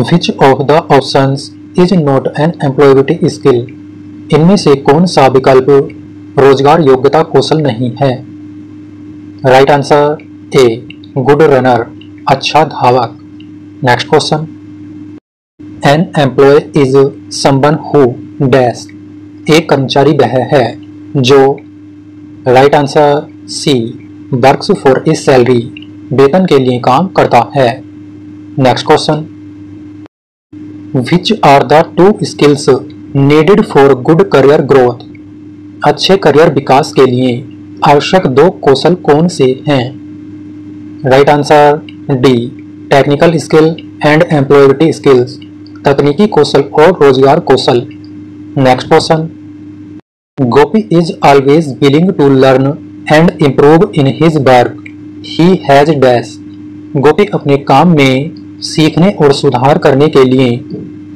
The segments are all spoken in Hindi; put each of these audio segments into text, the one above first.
Which of the options is not N employability skill? इनमें से कौन सा विकल्प रोजगार योग्यता कौशल नहीं है? Right answer A good runner, अच्छा धावक। Next question, an employee is someone who dash, एक कर्मचारी वह है जो, right answer C works for a salary, वेतन के लिए काम करता है। Next question, which are the two skills needed for good career growth, अच्छे करियर विकास के लिए आवश्यक दो कौशल कौन से हैं? Right answer D technical skill and employability skills, तकनीकी कौशल और रोजगार कौशल। Next question, Gopi is always willing to learn and improve in his work, he has dash, Gopi अपने काम में सीखने और सुधार करने के लिए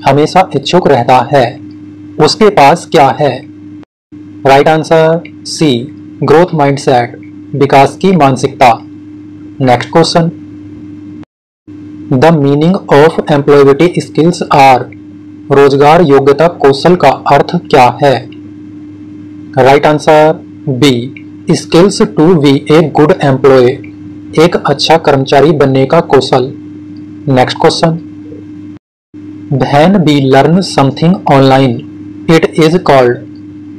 हमेशा इच्छुक रहता है, उसके पास क्या है? Right answer C growth mindset, विकास की मानसिकता। Next question, the meaning of employability skills are, रोजगार योग्यता कौशल का अर्थ क्या है? Right answer B skills to be a good employ, एक अच्छा कर्मचारी बनने का कौशल। Next question, when we learn something online it is called,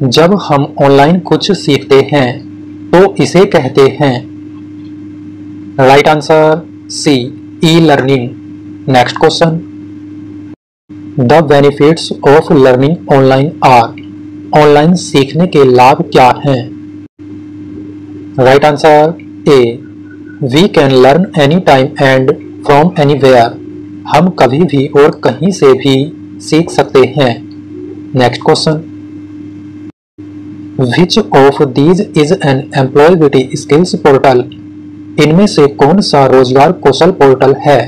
जब हम ऑनलाइन कुछ सीखते हैं तो इसे कहते हैं। Right answer C e learning. Next question, the benefits of learning online are, online सीखने के लाभ क्या हैं? Right answer A we can learn any time and from anywhere, हम कभी भी और कहीं से भी सीख सकते हैं। Next question, which of these is an employability skills portal, इनमें से कौन सा रोजगार कौशल पोर्टल है?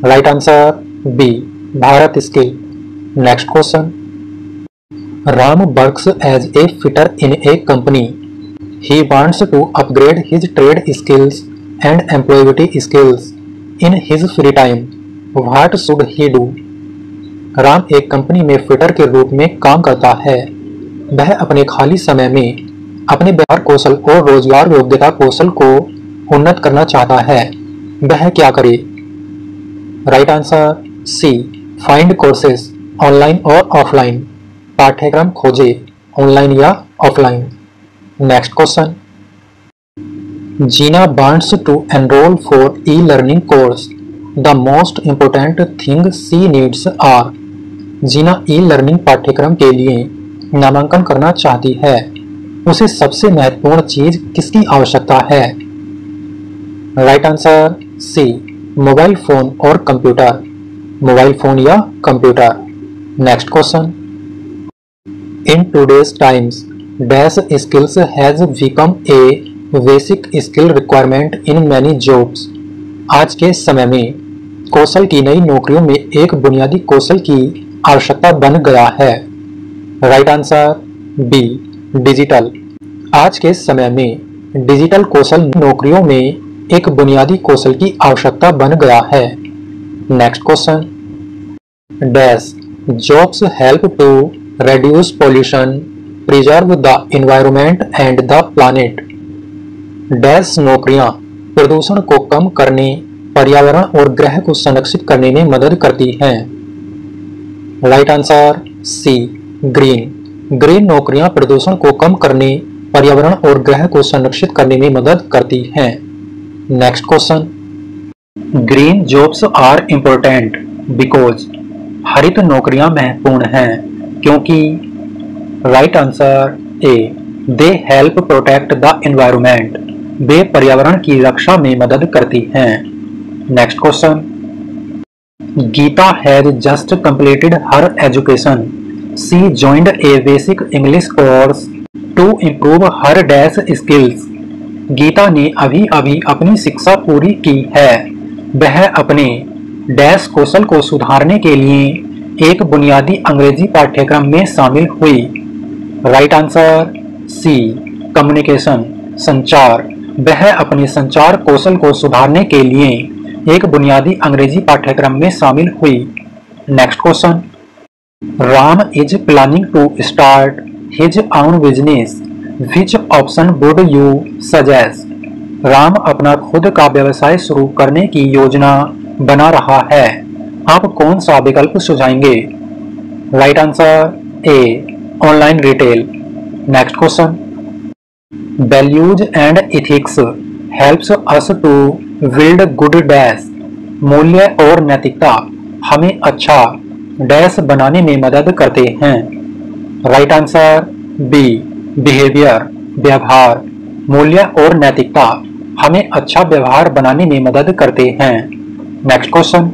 Right answer B Bharat skill. Next question, Ram works as a fitter in a company, he wants to upgrade his trade skills and employability skills in his free time, what should he do? Ram एक कंपनी में फिटर के रूप में काम करता है, वह अपने खाली समय में अपने व्यवहार कौशल और रोजगार योग्यता कौशल को उन्नत करना चाहता है, वह क्या करे? Right answer C find courses, online और ऑफलाइन, पाठ्यक्रम खोजे ऑनलाइन या offline. Next question, Jeena wants to enroll for e learning course, the most important thing she needs are, Jeena e learning पाठ्यक्रम के लिए नामांकन करना चाहती है, उसे सबसे महत्वपूर्ण चीज किसकी आवश्यकता है? Right answer C mobile phone और कंप्यूटर, मोबाइल फोन या computer. Next question, in today's times dash skills has become a basic skill requirement in many jobs, आज के समय में कौशल की नई नौकरियों में एक बुनियादी कौशल की आवश्यकता बन गया है। राइट आंसर बी डिजिटल, आज के समय में डिजिटल कौशल नौकरियों में एक बुनियादी कौशल की आवश्यकता बन गया है। Next question, dash jobs help to reduce pollution, preserve the environment and the planet, dash नौकरियां प्रदूषण को कम करने, पर्यावरण और ग्रह को संरक्षित करने में मदद करती हैं। Right answer C green, green नौकरियां प्रदूषण को कम करने, पर्यावरण और ग्रह को संरक्षित करने में मदद करती हैं। Next question, green jobs are important because, हरित नौकरियां महत्वपूर्ण हैं क्योंकि। Right answer A they help protect the environment, वे पर्यावरण की रक्षा में मदद करती हैं। Next question, Gita has just completed her education, she joined a basic English course to improve her dash skills, Gita ने अभी अभी अपनी शिक्षा पूरी की है, वह अपने डैश कौशल को सुधारने के लिए एक बुनियादी अंग्रेजी पाठ्यक्रम में शामिल हुई। राइट आंसर सी कम्युनिकेशन, संचार, वह अपने संचार कौशल को सुधारने के लिए एक बुनियादी अंग्रेजी पाठ्यक्रम में शामिल हुई। Next question, Ram is planning to start his own business, which option would you suggest? Ram अपना खुद का व्यवसाय शुरू करने की योजना बना रहा है, आप कौन सा विकल्प सुझाएंगे? Right answer A, online retail. Next question, values and ethics helps us to build good dash, मूल्य और नैतिकता हमें अच्छा डैश बनाने में मदद करते हैं। राइट आंसर बी, बिहेवियर, व्यवहार। मूल्य और नैतिकता हमें अच्छा व्यवहार बनाने में मदद करते हैं। Next question,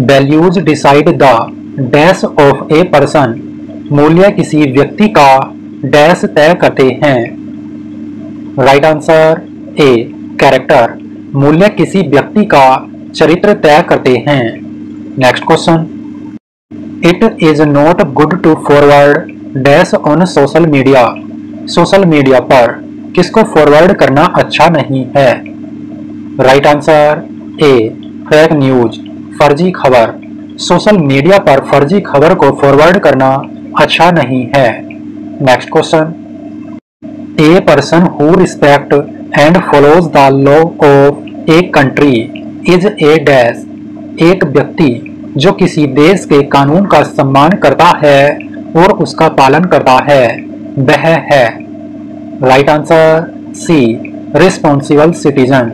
values decide the dash of a person, मूल्य किसी व्यक्ति का डैश तय करते हैं। Right answer A, character. मूल्य किसी व्यक्ति का चरित्र तय करते हैं। Next question, it is not good to forward dash on social media, social media पर किसको फॉरवर्ड करना अच्छा नहीं है? Right answer A, fake news, फर्जी खबर। सोशल मीडिया पर फर्जी खबर को फॉरवर्ड करना अच्छा नहीं है। Next question, a person who respect and follows the law of a country is a dash, एक व्यक्ति जो किसी देश के कानून का सम्मान करता है और उसका पालन करता है वह है। Right answer C, responsible citizen,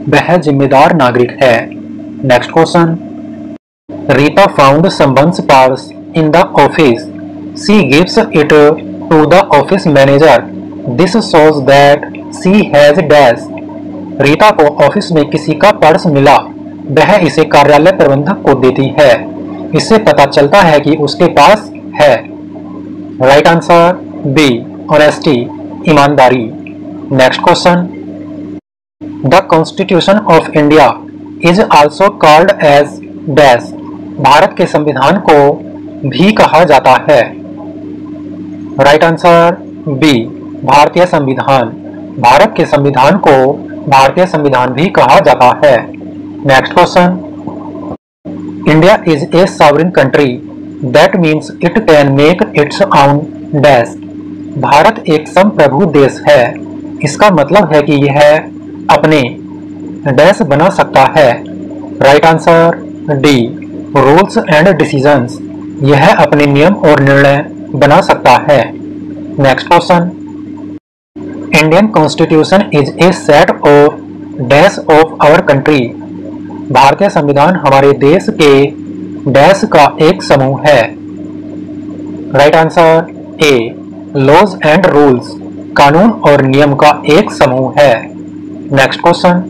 वह जिम्मेदार नागरिक है। Next question, Rita found someone's purse in the office, she gives it to the office manager, this shows that she has dash. Rita को ऑफिस में किसी का पर्स मिला, वह इसे कार्यालय प्रबंधक को देती है, इससे पता चलता है कि उसके पास है। राइट आंसर बी, ऑनेस्टी, ईमानदारी। Next question, the constitution of India is also called as dash, Bharat के संविधान को भी कहा जाता है। राइट आंसर बी, भारतीय संविधान। भारत के संविधान को भारतीय संविधान भी कहा जाता है। Next question, India is a sovereign country that means it can make its own dash, Bharat एक संप्रभु देश है, इसका मतलब है कि यह अपने डैश बना सकता है। Right answer D, rules and decisions, यह अपने नियम और निर्णय बना सकता है। Next question, Indian constitution is a set of dash of our country, भारतीय संविधान हमारे देश के डैश का एक समूह है। Right answer A, laws and rules, कानून और नियम का एक समूह है। Next question,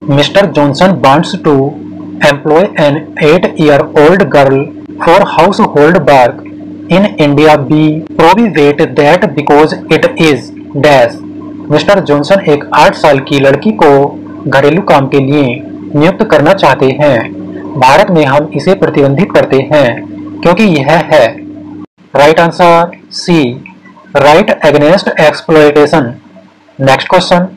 mister Johnson wants to employ an 8-year-old girl for household work in India be prohibit that because it is dash। Mister Johnson एक 8 साल की लड़की को घरेलू काम के लिए नियुक्त करना चाहते हैं, भारत में हम इसे प्रतिबंधित करते हैं क्योंकि यह है। Right answer C, right against exploitation. Next question,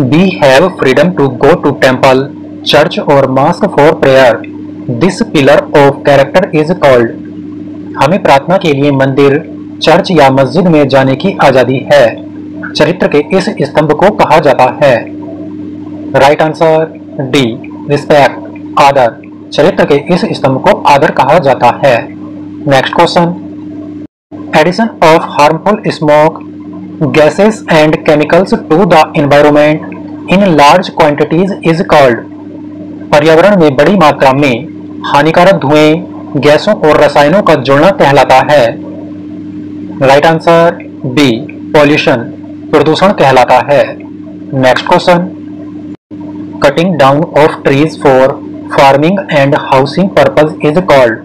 we have freedom to go to temple, church or mosque for prayer, this pillar of character is called. हमें प्रार्थना के लिए मंदिर, चर्च या मस्जिद में जाने की आजादी है, चरित्र के इस स्तंभ को कहा जाता है। राइट आंसर डी, रिस्पेक्ट, आदर, चरित्र के इस स्तंभ को आदर कहा जाता है। Next question, addition of harmful smoke gases and chemicals to the environment in large quantities is called. पर्यावरण में बड़ी मात्रा में हानिकारक धुएं, गैसों और रसायनों का जोड़ना कहलाता है। राइट आंसर बी, पॉल्यूशन, प्रदूषण कहलाता है। Next question, cutting down of trees for farming and housing purpose is called.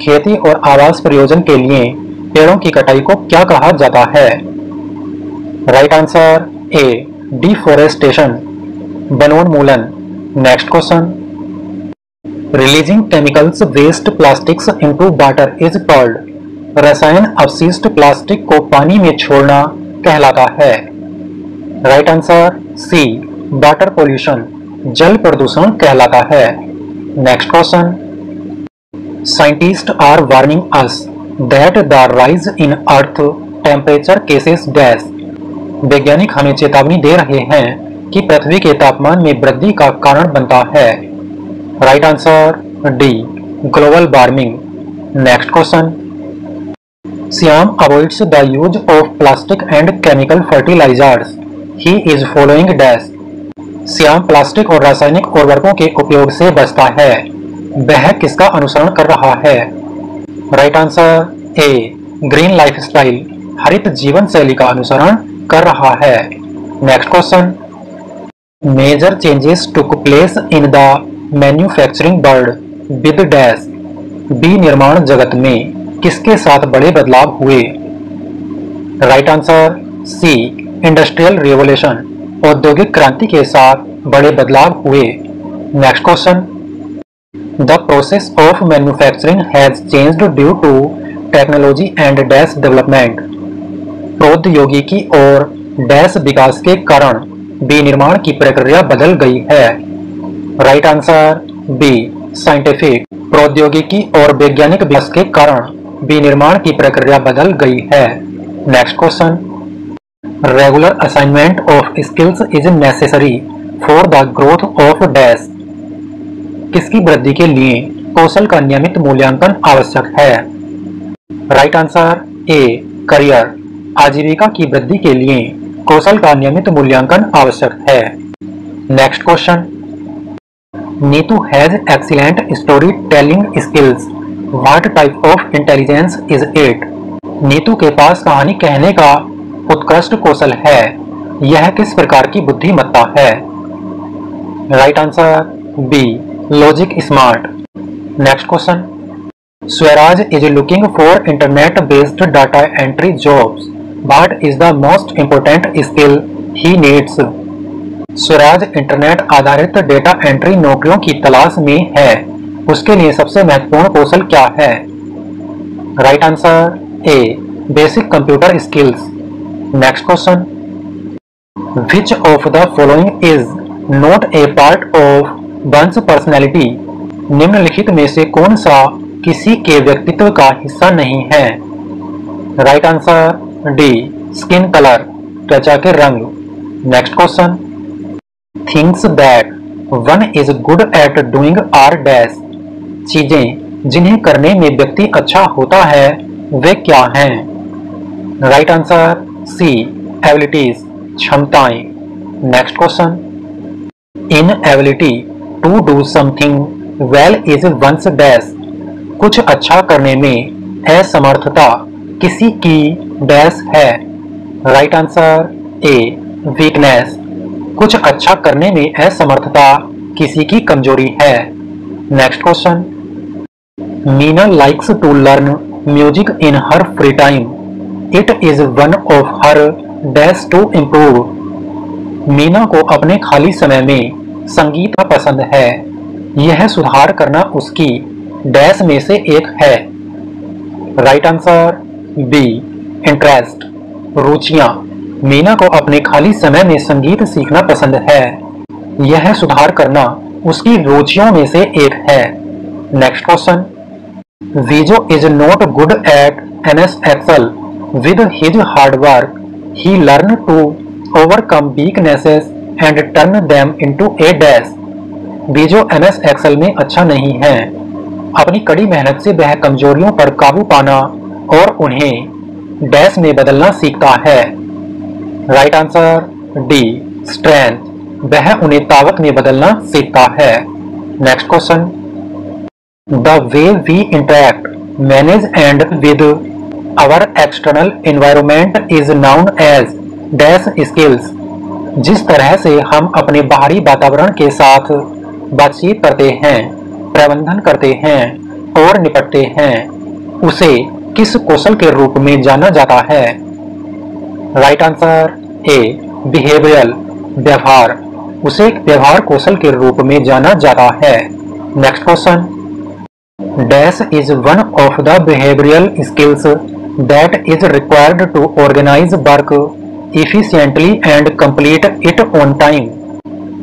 खेती और आवास प्रयोजन के लिए पेड़ों की कटाई को क्या कहा जाता है? राइट आंसर ए, डिफोरेस्टेशन, वनोन्मूलन। Next question, releasing chemicals waste plastics into water is called. रसायन अपशिष्ट प्लास्टिक को पानी में छोड़ना कहलाता है। Right answer C, water pollution जल प्रदूषण कहलाता है। Next question, scientist are warning us that the rise in earth temperature causes dash. वैज्ञानिक हमें चेतावनी दे रहे हैं कि पृथ्वी के तापमान में वृद्धि का कारण बनता है। Right answer D, global warming. Next question, Shyam avoids the use of plastic and chemical fertilisers, he is following dash. Shyam plastic और रासायनिक उर्वरकों के उपयोग से बचता है, वह किसका अनुसरण कर रहा है। Right answer A, green lifestyle, हरित जीवन शैली का अनुसरण कर रहा है। Next question, major changes took place in the manufacturing world with dash. विनिर्माण जगत में किसके साथ बड़े बदलाव हुए। Right answer C, industrial revolution, औद्योगिक क्रांति के साथ बड़े बदलाव हुए। Next question, the process of manufacturing has changed due to technology and dash development. प्रौद्योगिकी और डैश विकास के कारण विनिर्माण की प्रक्रिया बदल गई है। Right answer B, scientific. प्रौद्योगिकी और वैज्ञानिक विकास के कारण विनिर्माण की प्रक्रिया बदल गई है। Next question, regular assignment of skills is necessary for the growth of dash. किसकी वृद्धि के लिए कौशल का नियमित मूल्यांकन आवश्यक है। राइट आंसर ए, करियर। आजीविका की वृद्धि के लिए कौशल का नियमित मूल्यांकन आवश्यक है। Next question, Neetu has excellent story telling skills, what type of intelligence is it. Neetu के पास कहानी कहने का उत्कृष्ट कौशल है, यह किस प्रकार की बुद्धिमत्ता है। Right answer B, logic smart. Next question, Swaraj is looking for internet based data entry jobs, what is the most important skill he needs. Swaraj internet आधारित डेटा एंट्री नौकरियों की तलाश में है, उसके लिए सबसे महत्वपूर्ण कौशल क्या है। Right answer A, basic computer skills. Next question, which of the following is not a part of one's personality. निम्नलिखित में से कौन सा किसी के व्यक्तित्व का हिस्सा नहीं है। Right answer D, skin colour, त्वचा के रंग। Next question, things that one is good at doing are dash. चीजें जिन्हें करने में व्यक्ति अच्छा होता है वे क्या हैं। राइट आंसर सी, एबिलिटीज, क्षमताएं। Next question, inability to do something well is one's dash. कुछ अच्छा करने में असमर्थता किसी की डैश है। Right answer A, weakness. कुछ अच्छा करने में असमर्थता किसी की कमजोरी है। Next question, Meena likes to learn music in her free time, it is one of her dash to improve. Meena को अपने खाली समय में संगीत पसंद है, यह सुधार करना उसकी डैश में से एक है। राइट आंसर बी, इंटरेस्ट, रुचियां। मीना को अपने खाली समय में संगीत सीखना पसंद है, यह सुधार करना उसकी रुचियों में से एक है। Next question, Vijo is not good at MS Excel, with his hard work he learn to overcome weaknesses and turn them into a dash. Vijo MS Excel में अच्छा नहीं है, अपनी कड़ी मेहनत से वह कमजोरियों पर काबू पाना और उन्हें डैश में बदलना सीखता है। राइट आंसर डी, स्ट्रेंथ, वह उन्हें ताकत में बदलना सीखता है। Next question, the way we interact, manage and with our external environment is known as dash skills. जिस तरह से हम अपने बाहरी वातावरण के साथ बातचीत करते हैं, प्रबंधन करते हैं और निपटते हैं, उसे किस कौशल के रूप में जाना जाता है। राइट आंसर ए, बिहेवियरल, व्यवहार, उसे एक व्यवहार कौशल के रूप में जाना जाता है। Next question, dash is one of the behavioural skills that is required to organise work efficiently and complete it on time।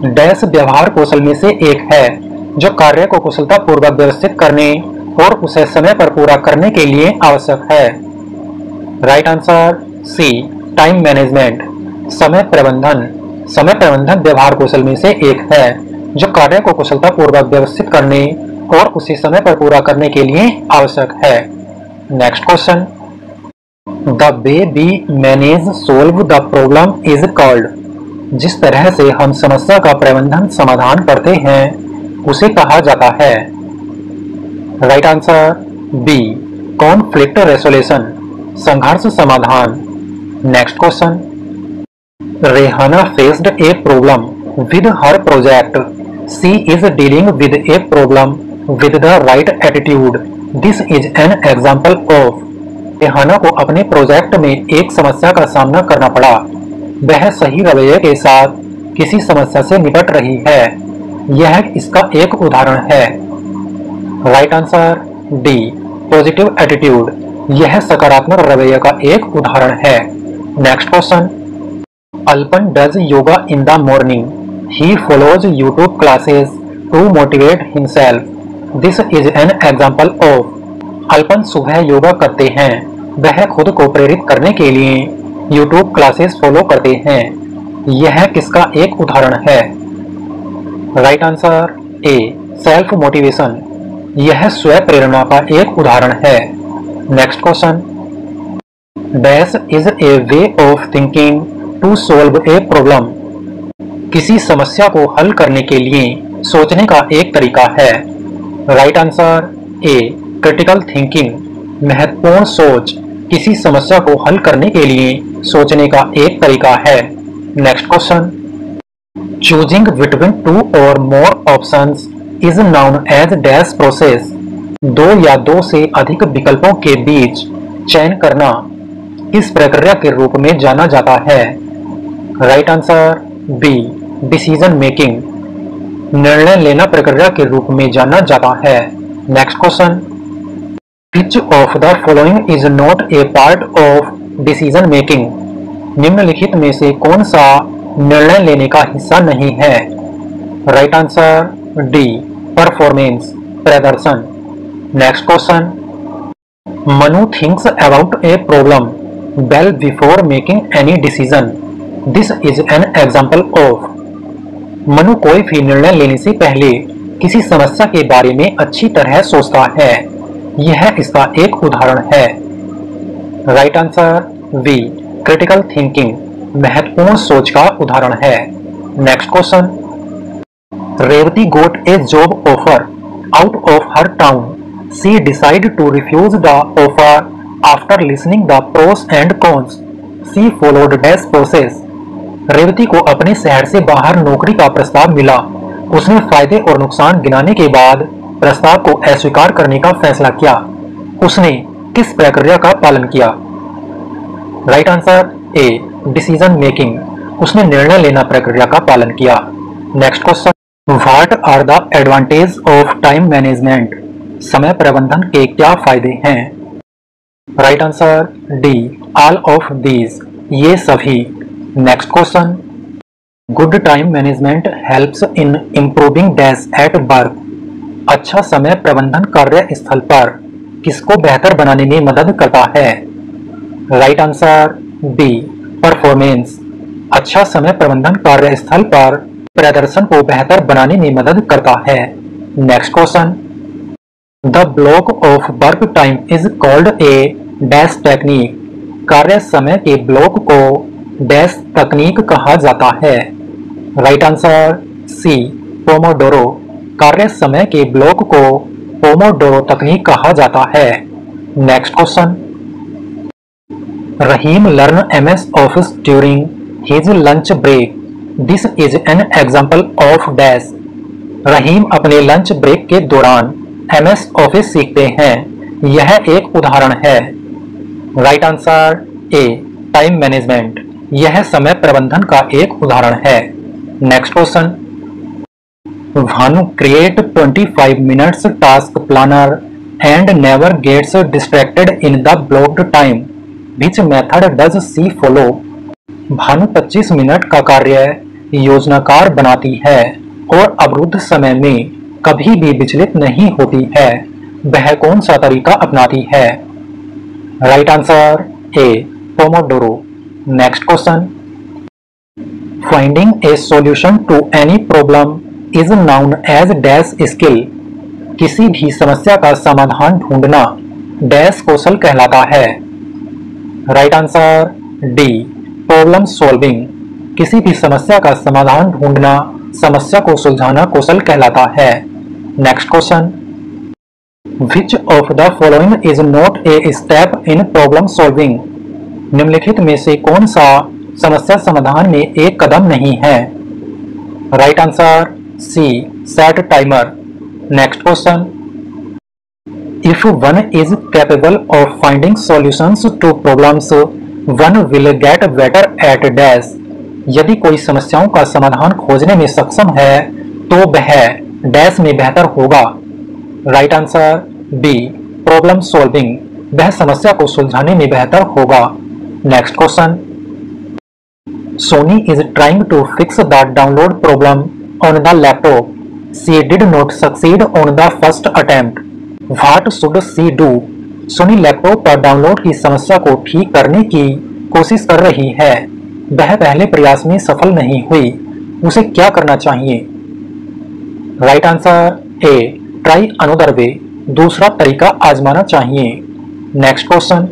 डैश व्यवहार कौशल में से एक है जो कार्य को कुशलतापूर्वक व्यवस्थित करने और उसे समय पर पूरा करने के लिए आवश्यक है। Right answer C, time management, समय प्रबंधन। समय प्रबंधन व्यवहार कौशल में से एक है जो कार्य को कुशलतापूर्वक व्यवस्थित करने और उसे समय पर पूरा करने के लिए आवश्यक है। Next question, the way we manage solve the problem is called. जिस तरह से हम समस्या का प्रबंधन समाधान करते हैं उसे कहा जाता है। Right answer B, conflict resolution, संघर्ष समाधान। Next question, Rehana faced a problem with her project, she is dealing with a problem with the right attitude, this is an example of. Rehana को अपने प्रोजेक्ट में एक समस्या का सामना करना पड़ा, वह सही रवैये के साथ किसी समस्या से निपट रही है, यह इसका एक उदाहरण है। Right answer D, positive attitude, यह सकारात्मक रवैये का एक उदाहरण है। Next question, Alpan does yoga in the morning, he follows YouTube classes to motivate himself, this is an example of. Alpan सुबह योगा करते हैं, वह खुद को प्रेरित करने के लिए यूट्यूब क्लासेस फॉलो करते हैं, यह किसका एक उदाहरण है। Right answer A, self motivation, यह स्व प्रेरणा का एक उदाहरण है। Next question, dash is a way of thinking to solve a problem, किसी समस्या को हल करने के लिए सोचने का एक तरीका है। राइट आंसर ए, क्रिटिकल थिंकिंग, महत्वपूर्ण सोच, किसी समस्या को हल करने के लिए सोचने का एक तरीका है। Next question, choosing between two or more options is known as dash process, दो या दो से अधिक विकल्पों के बीच चयन करना इस प्रक्रिया के रूप में जाना जाता है। Right answer B, decision making, निर्णय लेना प्रक्रिया के रूप में जाना जाता है। Next question, Which of the following is not a part of decision making? निम्नलिखित में से कौन सा निर्णय लेने का हिस्सा नहीं है। राइट आंसर डी, परफॉर्मेंस, प्रदर्शन। Next question, Manu thinks about a problem well before making any decision, this is an example of. Manu कोई भी निर्णय लेने से पहले किसी समस्या के बारे में अच्छी तरह सोचता है, यह इसका एक उदाहरण है। Right answer B, critical thinking, महत्वपूर्ण सोच का उदाहरण है। Next question, Revati got a job offer out of her town, she decide to refuse the offer after listening the pros and cons, she followed dash process. Revati को अपने शहर से बाहर नौकरी का प्रस्ताव मिला, उसने फायदे और नुकसान गिनाने के बाद प्रस्ताव को अस्वीकार करने का फैसला किया, उसने किस प्रक्रिया का पालन किया। Right answer A, decision making, उसने निर्णय लेना प्रक्रिया का पालन किया। Next question, what are the advantage of time management, समय प्रबंधन के क्या फायदे हैं। Right answer D, all of these, ये सभी। Next question, good time management helps in improving dash at work, अच्छा समय प्रबंधन कार्य स्थल पर किसको बेहतर बनाने में मदद करता है। राइट आंसर बी, परफॉर्मेंस, अच्छा समय प्रबंधन कार्य स्थल पर प्रदर्शन को बेहतर बनाने में मदद करता है। Next question, the block of work time is called a dash technique, कार्य समय के ब्लॉक को डैश तकनीक कहा जाता है। राइट आंसर सी, पोमोडोरो, कार्य समय के ब्लॉक को पोमोडोरो तकनीक कहा जाता है। Next question, Rahim learn MS Office during his lunch break, this is an example of dash. Rahim अपने लंच ब्रेक के दौरान एमएस ऑफिस सीखते हैं, यह एक उदाहरण है। Right answer A, time management, यह समय प्रबंधन का एक उदाहरण है। Next question, Bhanu create 25 minutes task planner and never gets distracted in the blocked time, which method does she follow. Bhanu 25 minute का कार्य योजनाकार बनाती है और अवरुद्ध समय में कभी भी विचलित नहीं होती है, वह कौन सा तरीका अपनाती है? Right answer A pomodoro. Next question, finding a solution to any problem is known as dash skill. किसी भी समस्या का समाधान ढूंढना डैश कौशल कहलाता है? Right answer D problem solving. किसी भी समस्या का समाधान ढूंढना समस्या को सुलझाना कौशल कहलाता है। Next question, which of the following is not a step in problem solving. निम्नलिखित में से कौन सा समस्या समाधान में एक कदम नहीं है? Right answer C set timer. Next question, if one is capable of finding solutions to problems one will get better at dash. यदि कोई समस्याओं का समाधान खोजने में सक्षम है तो वह डैश में बेहतर होगा। Right answer B problem solving. वह समस्या को सुलझाने में बेहतर होगा। Next question, Soni is trying to fix the download problem on the laptop. She did not succeed on the first attempt. What should she do. Soni laptop पर डाउनलोड की समस्या को ठीक करने की कोशिश कर रही है, वह पहले प्रयास में सफल नहीं हुई, उसे क्या करना चाहिए? Right answer A try another way. दूसरा तरीका आजमाना चाहिए। Next question,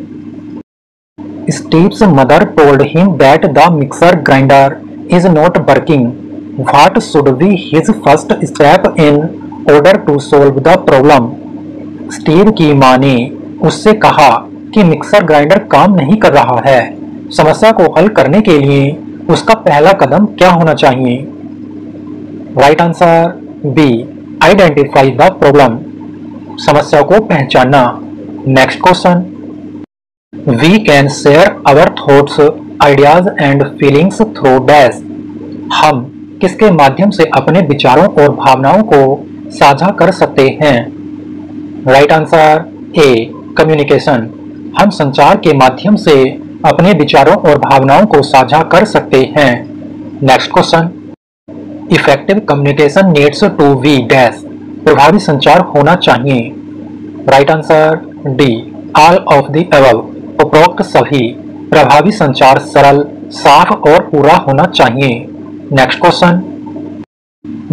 Steve's mother told him that the mixer grinder is not working. What should be his first step in order to solve the problem. Steve की मां ने उससे कहा कि मिक्सर ग्राइंडर काम नहीं कर रहा है। समस्या को हल करने के लिए उसका पहला कदम क्या होना चाहिए? Right answer B identify the problem. समस्या को पहचानना। Next question, we can share our thoughts ideas and feelings through dash. हम किसके माध्यम से अपने विचारों और भावनाओं को साझा कर सकते हैं? राइट आंसर ए कम्युनिकेशन। हम संचार के माध्यम से अपने विचारों और भावनाओं को साझा कर सकते हैं। Next question, effective communication needs to be dash. प्रभावी संचार होना चाहिए। Right answer D all of the above. उपरोक्त सभी। प्रभावी संचार सरल, साफ और पूरा होना चाहिए। Next question,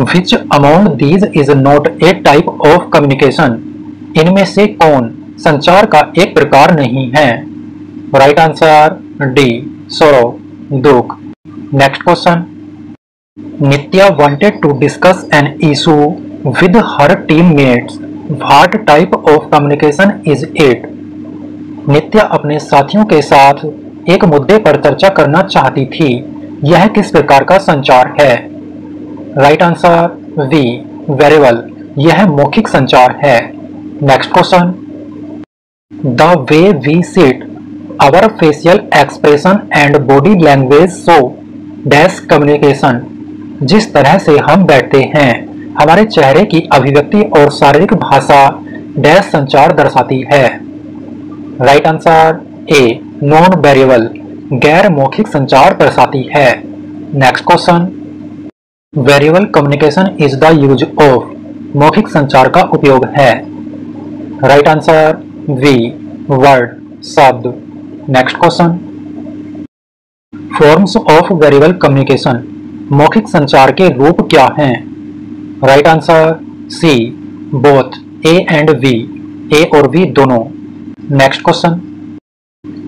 which among these is not A type of communication. इनमें से कौन संचार का एक प्रकार नहीं है? राइट आंसर डी सौरव दुख। Next question, Nitya wanted to discuss an issue with her teammates. What type of communication is it. Nitya अपने साथियों के साथ एक मुद्दे पर चर्चा करना चाहती थी, यह किस प्रकार का संचार है? Right answer B verbal. यह मौखिक संचार है। Next question, the way we sit our facial expression and body language show dash communication. जिस तरह से हम बैठते हैं, हमारे चेहरे की अभिव्यक्ति और शारीरिक भाषा डैश संचार दर्शाती है। Right answer A non verbal. गैर मौखिक संचार दर्शाती है। Next question, verbal communication is the use of. मौखिक संचार का उपयोग है। राइट आंसर वी वर्ड शब्द। Next question, forms of verbal communication. मौखिक संचार के रूप क्या हैं? Right answer C both A and B. A और वी दोनों। Next question,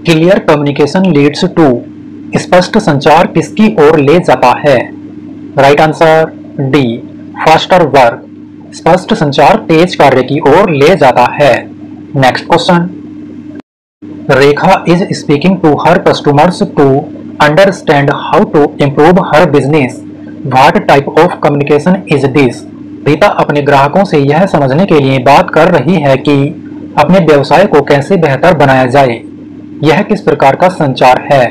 clear communication leads to. स्पष्ट संचार किसकी ओर ले जाता है? Right answer D faster work. स्पष्ट संचार तेज कार्य की ओर ले जाता है। Next question, Rekha is speaking to her customers to understand how to improve her business. What type of communication is this. Rita अपने ग्राहकों से यह समझने के लिए बात कर रही है कि अपने व्यवसाय को कैसे बेहतर बनाया जाए। यह किस प्रकार का संचार है?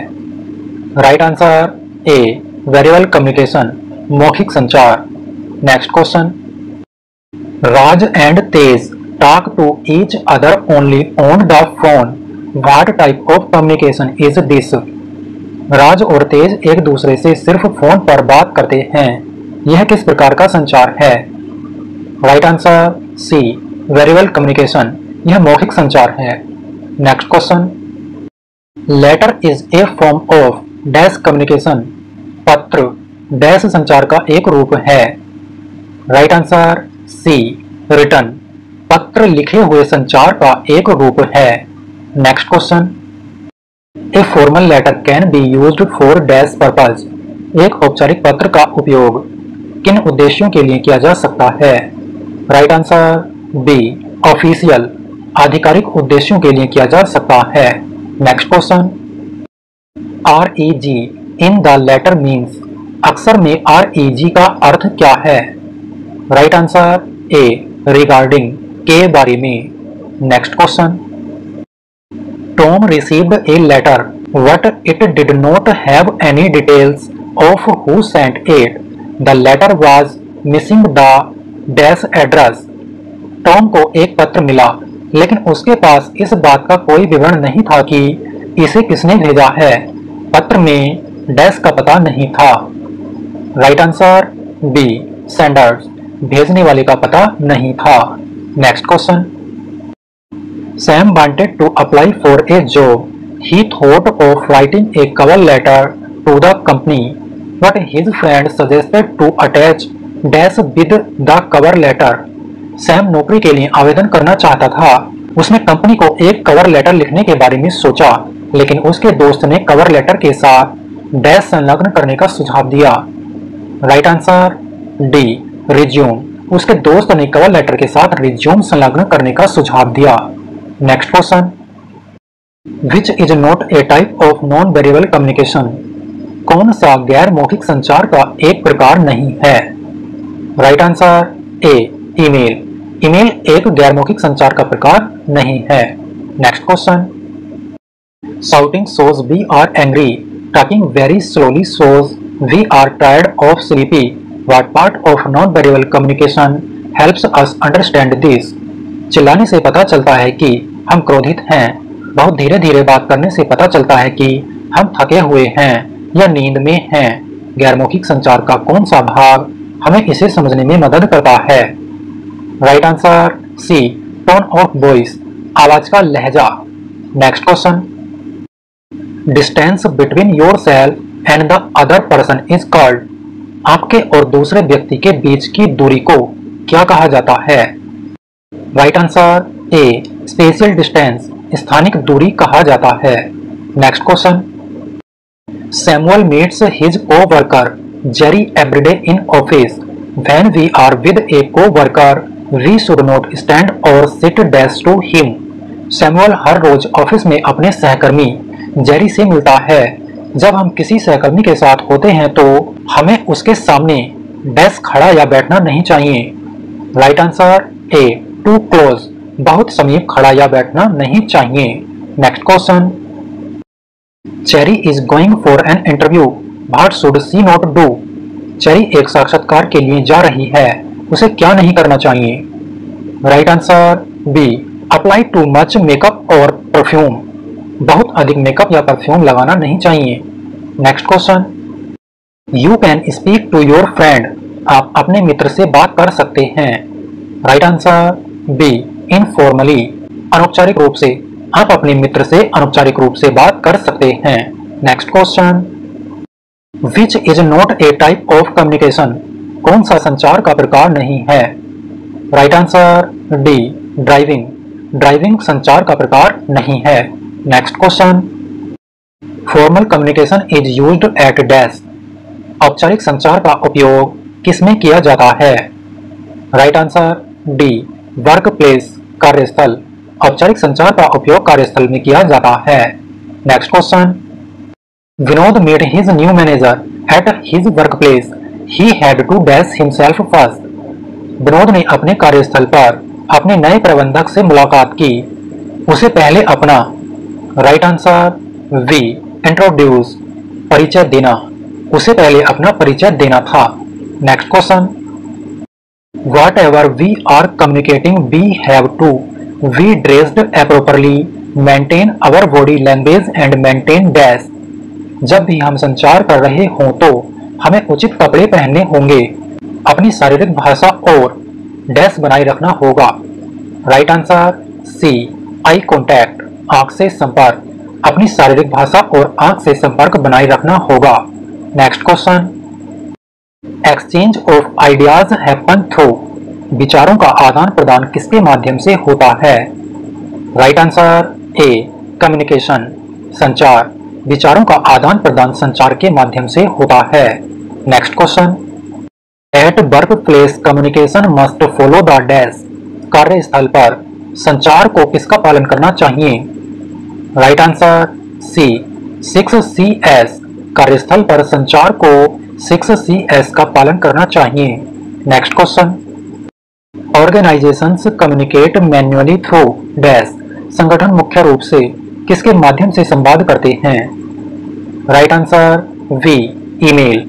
Right answer A verbal communication मौखिक संचार। Next question, Raj and Tej talk to each other only on the phone. What type of communication is this. Raj और तेज एक दूसरे से सिर्फ फोन पर बात करते हैं। यह किस प्रकार का संचार है? Right answer C, verbal communication. यह मौखिक संचार है। Next question, letter is a form of dash communication. पत्र डैश संचार का एक रूप है। Right answer C, written. पत्र लिखे हुए संचार का एक रूप है। Next question, a formal letter can be used for dash purpose. एक औपचारिक पत्र का उपयोग किन उद्देश्यों के लिए किया जा सकता है? राइट आंसर बी, ऑफिशियल, आधिकारिक उद्देश्यों के लिए किया जा सकता है। Next question, REG in the letter means. अक्षर में REG का अर्थ क्या है? राइट आंसर ए, रिगार्डिंग, के बारे में। Next question, Tom received a letter, but it did not have any details of who sent it. The letter was missing the dash address. Tom को एक पत्र मिला, लेकिन उसके पास इस बात का कोई विवरण नहीं था कि इसे किसने भेजा है। पत्र में डैश का पता नहीं था। राइट आंसर बी, सेंडर्स, भेजने वाले का पता नहीं था। Next question, Sam wanted to apply for a job. He thought of writing a cover letter to the company, but his friend suggested to attach dash with the cover letter. Sam नौकरी के लिए आवेदन करना चाहता था। उसने कंपनी को एक कवर लेटर लिखने के बारे में सोचा, लेकिन उसके दोस्त ने कवर लेटर के साथ डैश संलग्न करने का सुझाव दिया। Right answer D, resume. उसके दोस्त ने कवर लेटर के साथ रिज्यूम संलग्न करने का सुझाव दिया। Next question, which is not A type of non verbal communication. कौन सा गैर मौखिक संचार का एक प्रकार नहीं है? Right answer A, email. Email एक गैर मौखिक संचार का प्रकार नहीं है। Next question, shouting shows we are angry, talking very slowly shows we are tired of sleepy. What part of non verbal communication helps us understand this. चिल्लाने से पता चलता है कि हम क्रोधित हैं। बहुत धीरे धीरे बात करने से पता चलता है कि हम थके हुए हैं या नींद में हैं। गैर मौखिक संचार का कौन सा भाग हमें इसे समझने में मदद करता है? Right answer C, tone of voice, आवाज का लहजा। Next question, distance between yourself and the other person is called. आपके और दूसरे व्यक्ति के बीच की दूरी को क्या कहा जाता है? Right answer A, spatial distance, स्थानिक दूरी कहा जाता है। Next question, Samuel meets his co-worker Jerry every day in office. When we are with a co-worker, we should not stand or sit next to him. Samuel हर रोज ऑफिस में अपने सहकर्मी जेरी से मिलता है। जब हम किसी सहकर्मी के साथ होते हैं तो हमें उसके सामने डेस्क खड़ा या बैठना नहीं चाहिए। Right answer A, too close, बहुत समीप खड़ा या बैठना नहीं चाहिए। Next question, Cherry is going for an interview, what should she not do. Cherry एक साक्षात्कार के लिए जा रही है, उसे क्या नहीं करना चाहिए? Right answer B, apply too much makeup और परफ्यूम, बहुत अधिक मेकअप या परफ्यूम लगाना नहीं चाहिए। Next question, you can speak to your friend, आप अपने मित्र से बात कर सकते हैं। राइट आंसर बी, इनफॉर्मली, अनौपचारिक रूप से, आप अपने मित्र से अनौपचारिक रूप से बात कर सकते हैं। Next question, which is not A type of communication, कौन सा संचार का प्रकार नहीं है? Right answer D, driving, driving संचार का प्रकार नहीं है। Next question, formal communication is used eight dash, औपचारिक संचार का उपयोग किसमें किया जाता है? Right answer D, work place, कार्यस्थल, औपचारिक संचार का उपयोग कार्यस्थल में किया जाता है। Next question, Vinod made his new manager at his work place, he had to dash himself first. Vinod ने अपने कार्यस्थल पर अपने नए प्रबंधक से मुलाकात की, उसे पहले अपना, राइट आंसर वी, इंट्रोड्यूस, परिचय देना, उसे पहले अपना परिचय देना था। Next question, whatever we are communicating we have to be dressed appropriately, maintain our body language and maintain dash। जब भी हम संचार कर रहे हों तो हमें उचित कपड़े पहनने होंगे, अपनी शारीरिक भाषा और डैश बनाए रखना होगा। Right answer C, eye contact, आंख से संपर्क, अपनी शारीरिक भाषा और आंख से संपर्क बनाए रखना होगा। Next question, exchange of ideas happen through, विचारों का आदान प्रदान किसके माध्यम से होता है? राइट आंसर ए, कम्युनिकेशन, संचार, विचारों का आदान प्रदान संचार के माध्यम से होता है। Next question, at work place communication must follow the dash, कार्यस्थल पर संचार को किसका पालन करना चाहिए? राइट आंसर सी, 6CS, कार्यस्थल पर संचार को 6CS का पालन करना चाहिए। Next question, organisations communicate manually through dash, संगठन मुख्य रूप से किसके माध्यम से संवाद करते हैं? राइट आंसर वी, ईमेल,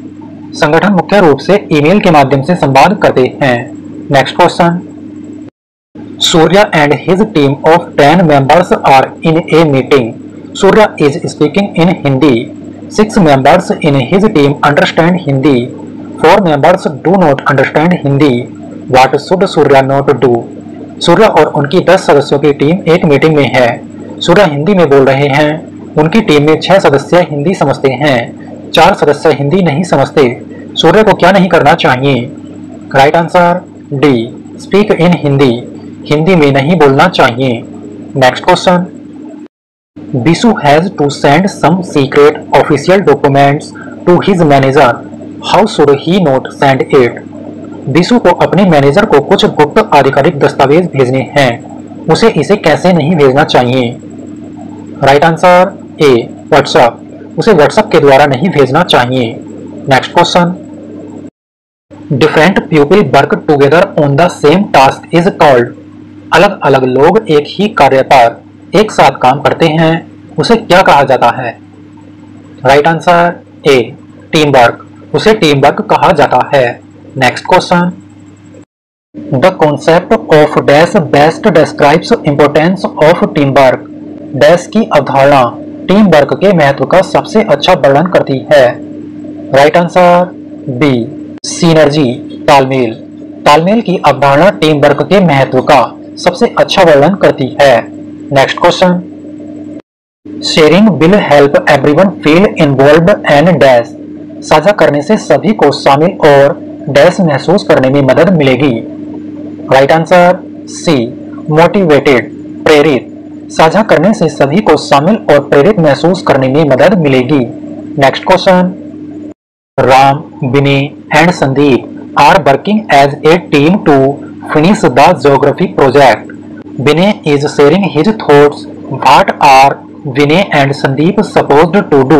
संगठन मुख्य रूप से ईमेल के माध्यम से संवाद करते हैं। Next question, Surya and his team of 10 members are in a meeting, Surya is speaking in Hindi, 6 members in his team understand Hindi, 4 members do not understand Hindi, what should Surya not do? Surya और उनकी 10 सदस्यों की टीम एक मीटिंग में है। सूर्या हिंदी में बोल रहे हैं, उनकी टीम में 6 सदस्य हिंदी समझते हैं, 4 सदस्य हिंदी नहीं समझते। सूर्या को क्या नहीं करना चाहिए? Right answer D, speak in Hindi, Hindi में नहीं बोलना चाहिए। Next question, Bisu has to send some secret official documents to his manager. How should he not send it? Vishu को अपने मैनेजर को कुछ गुप्त आधिकारिक दस्तावेज भेजने हैं, उसे इसे कैसे नहीं भेजना चाहिए? राइट आंसर ए, व्हाट्सएप, उसे व्हाट्सएप के द्वारा नहीं भेजना चाहिए। Next question, different people work together on the same task is called, अलग अलग लोग एक ही कार्य पर एक साथ काम करते हैं, उसे क्या कहा जाता है? राइट आंसर ए, टीम वर्क, उसे टीम वर्क कहा जाता है। Next question, the concept of dash best describes importance of team work, dash की अवधारणा टीम वर्क के महत्व का सबसे अच्छा वर्णन करती है। राइट आंसर बी, सिनर्जी, तालमेल, तालमेल की अवधारणा टीम वर्क के महत्व का सबसे अच्छा वर्णन करती है। Next question, sharing will help everyone feel involved and dash, साझा करने से सभी को शामिल और डैश महसूस करने में मदद मिलेगी। राइट आंसर सी, मोटिवेटेड, प्रेरित, साझा करने से सभी को शामिल और प्रेरित महसूस करने में मदद मिलेगी। Next question, Ram, Vinay and Sandeep are working as a team to finish the geography project, Vinay is sharing his thoughts, what are Vinay and Sandeep supposed to do,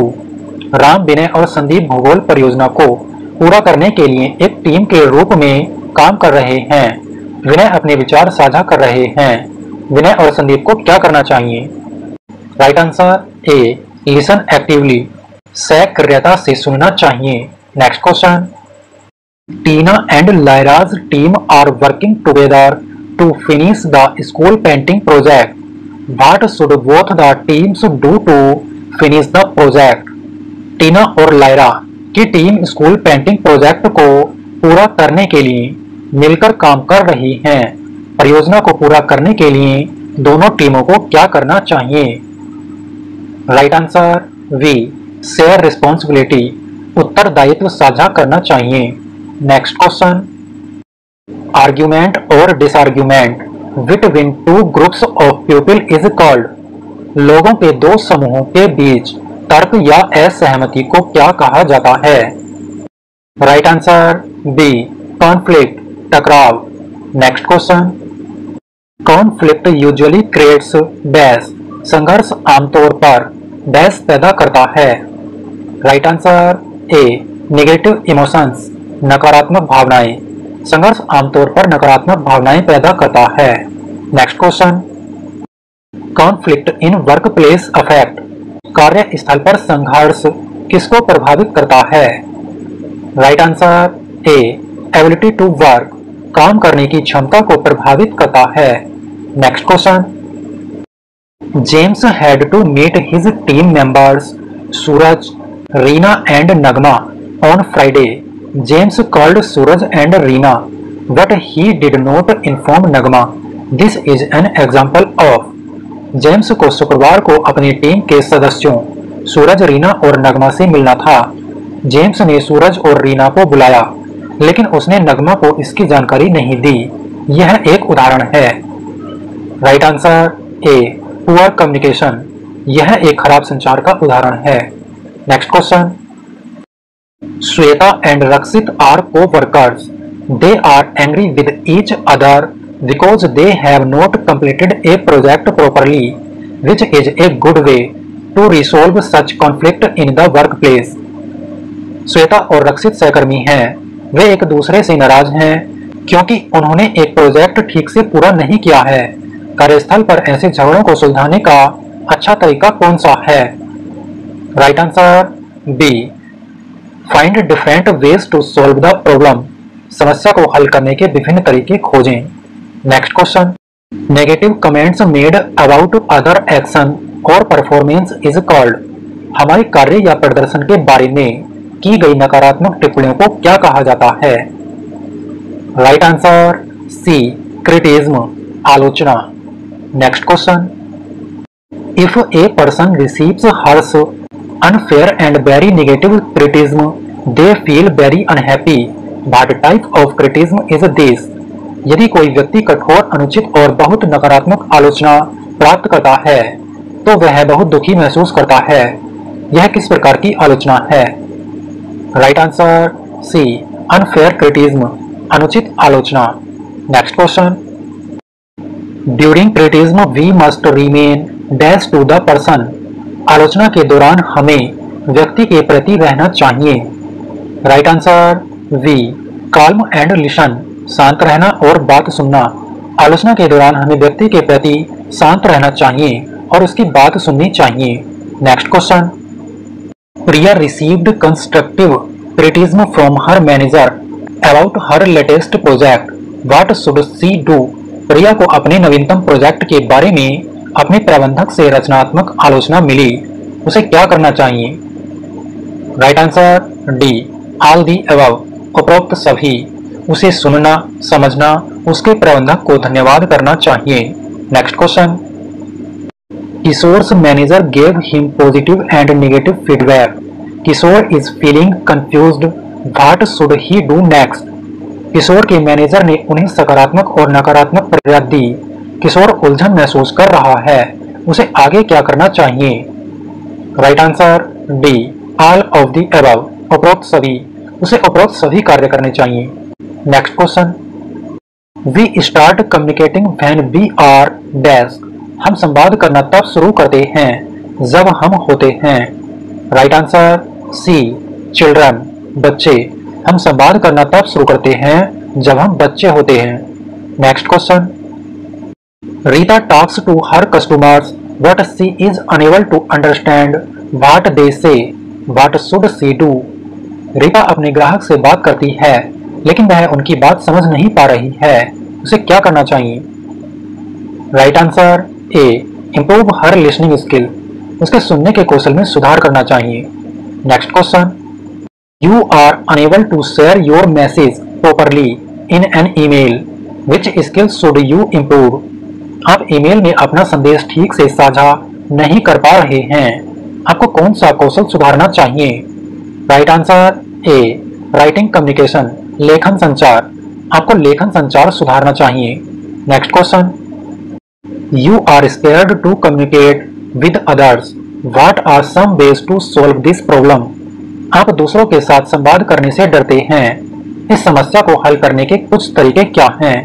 Ram, Vinay और संदीप भूगोल परियोजना को पूरा करने के लिए एक टीम के रूप में काम कर रहे हैं। विनय अपने विचार साझा कर रहे हैं, विनय और संदीप को क्या करना चाहिए? Right answer A, listen actively, सक्रियता से सुनना चाहिए। Next question, Tina and Lyra's team are working together to finish the school painting project, what should both the teams do to finish the project, Tina और लायरा की टीम स्कूल पेंटिंग प्रोजेक्ट को पूरा करने के लिए मिलकर काम कर रही हैं, परियोजना को पूरा करने के लिए दोनों टीमों को क्या करना चाहिए? Right answer B, share responsibility, उत्तरदायित्व साझा करना चाहिए। Next question, argument or disagreement between two groups of people is called, लोगों के दो समूहों के बीच तर्क या असहमति को क्या कहा जाता है? राइट आंसर बी, कॉन्फ्लिक्ट, टकराव। Next question, conflict usually creates dash, संघर्ष आमतौर पर डैश पैदा करता है। Right answer A, negative emotions, नकारात्मक भावनाएं, संघर्ष आमतौर पर नकारात्मक भावनाएं पैदा करता है। Next question, conflict in work place affect, कार्यस्थल पर संघर्ष किसको प्रभावित करता है? Right answer A, ability to work, काम करने की क्षमता को प्रभावित करता है। Next question, James had to meet his team members Suraj, Reena and Nagma. On Friday, James called Suraj and Reena, but he did not inform Nagma. This is an example of. James को शुक्रवार को अपनी टीम के सदस्यों सूरज, रीना और नगमा से मिलना था। जेम्स ने सूरज और रीना को बुलाया, लेकिन उसने नगमा को इसकी जानकारी नहीं दी। यह एक उदाहरण है। Right answer A, poor communication. यह एक खराब संचार का उदाहरण है। Next question, Shweta and Rakshit are co-workers. They are angry with each other because they have not completed a project properly, which is a good way to resolve such conflict in the workplace. Shweta और रक्षित सहकर्मी हैं। वे एक दूसरे से नाराज हैं क्योंकि उन्होंने एक प्रोजेक्ट ठीक से पूरा नहीं किया है। कार्यस्थल पर ऐसे झगड़ों को सुलझाने का अच्छा तरीका कौन सा है? Right answer B, find different ways to solve the problem. समस्या को हल करने के विभिन्न तरीके खोजें। Next question, negative comments made about other action और परफॉर्मेंस इज कॉल्ड। हमारे कार्य या प्रदर्शन के बारे में की गई नकारात्मक टिप्पणियों को क्या कहा जाता है? राइट आंसर सी, क्रिटिसिज्म, आलोचना। Next question, if a person receives harsh, unfair and very negative criticism, they feel very unhappy. What type of criticism is this? यदि कोई व्यक्ति कठोर, अनुचित और बहुत नकारात्मक आलोचना प्राप्त करता है तो वह बहुत दुखी महसूस करता है। यह किस प्रकार की आलोचना है? Right answer C, unfair criticism, अनुचित आलोचना। Next question, during criticism we must remain dash to the person. आलोचना के दौरान हमें व्यक्ति के प्रति रहना चाहिए। Right answer B, calm and listen, शांत रहना और बात सुनना। आलोचना के दौरान हमें व्यक्ति के प्रति शांत रहना चाहिए और उसकी बात सुननी चाहिए। Next question, Priya received constructive criticism from her manager about her latest project. What should she do? Priya को अपने नवीनतम प्रोजेक्ट के बारे में अपने प्रबंधक से रचनात्मक आलोचना मिली। उसे क्या करना चाहिए? Right answer D, all the above, उपरोक्त सभी। उसे सुनना, समझना, उसके प्रबंधक को धन्यवाद करना चाहिए। Next question, Kishore's manager gave him positive and negative feedback. Kishore is feeling confused, what should he do next? Kishore के मैनेजर ने उन्हें सकारात्मक और नकारात्मक प्रतिक्रिया दी। किशोर उलझन महसूस कर रहा है, उसे आगे क्या करना चाहिए? Right answer D, all of the above, उपरोक्त सभी। उसे उपरोक्त सभी कार्य करने चाहिए। Next question, we start communicating when we are dash. हम संवाद करना तब शुरू करते हैं जब हम होते हैं। राइट आंसर सी, चिल्ड्रन, बच्चे। हम संवाद करना तब शुरू करते हैं जब हम बच्चे होते हैं। Next question, Rita talks to her customers but she is unable to understand what they say. What should she do? Rita अपने ग्राहक से बात करती है लेकिन वह उनकी बात समझ नहीं पा रही है। उसे क्या करना चाहिए? Right answer A, improve her listening skill. उसके सुनने के कौशल में सुधार करना चाहिए। Next question, you are unable to share your message properly in an email, which skill should you improve? आप ईमेल में अपना संदेश ठीक से साझा नहीं कर पा रहे हैं, आपको कौन सा कौशल सुधारना चाहिए? Right answer A, writing communication, लेखन संचार। आपको लेखन संचार सुधारना चाहिए। Next question, you are scared to communicate with others, what are some ways to solve this problem? आप दूसरों के साथ संवाद करने से डरते हैं, इस समस्या को हल करने के कुछ तरीके क्या हैं?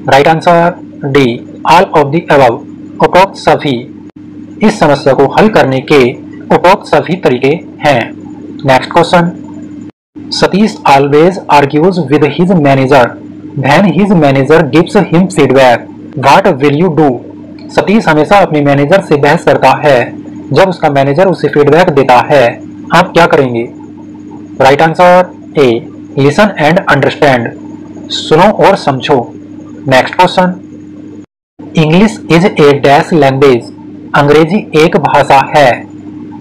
Right answer D, all of the above, उपरोक्त सभी। इस समस्या को हल करने के उपरोक्त सभी तरीके हैं। Next question, Satish always argues with his manager when his manager gives him feedback. What will you do? Satish हमेशा अपने मैनेजर से बहस करता है जब उसका मैनेजर उसे फीडबैक देता है। आप क्या करेंगे? Right answer A, listen and understand, सुनो और समझो। Next question, English is a dash language. अंग्रेजी एक भाषा है।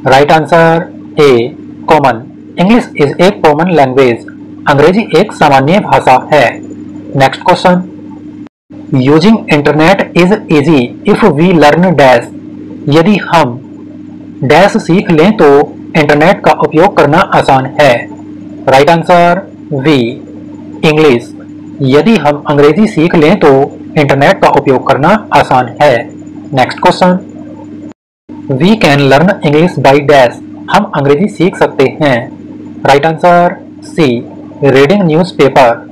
Right answer A, common. English is a common language. अंग्रेजी एक सामान्य भाषा है। Next question, using internet is easy if we learn dash. यदि हम डैश सीख लें तो इंटरनेट का उपयोग करना आसान है। Right answer B, English. यदि हम अंग्रेजी सीख लें तो इंटरनेट का उपयोग करना आसान है। Next question, we can learn English by dash. हम अंग्रेजी सीख सकते हैं। Right answer C, reading newspaper.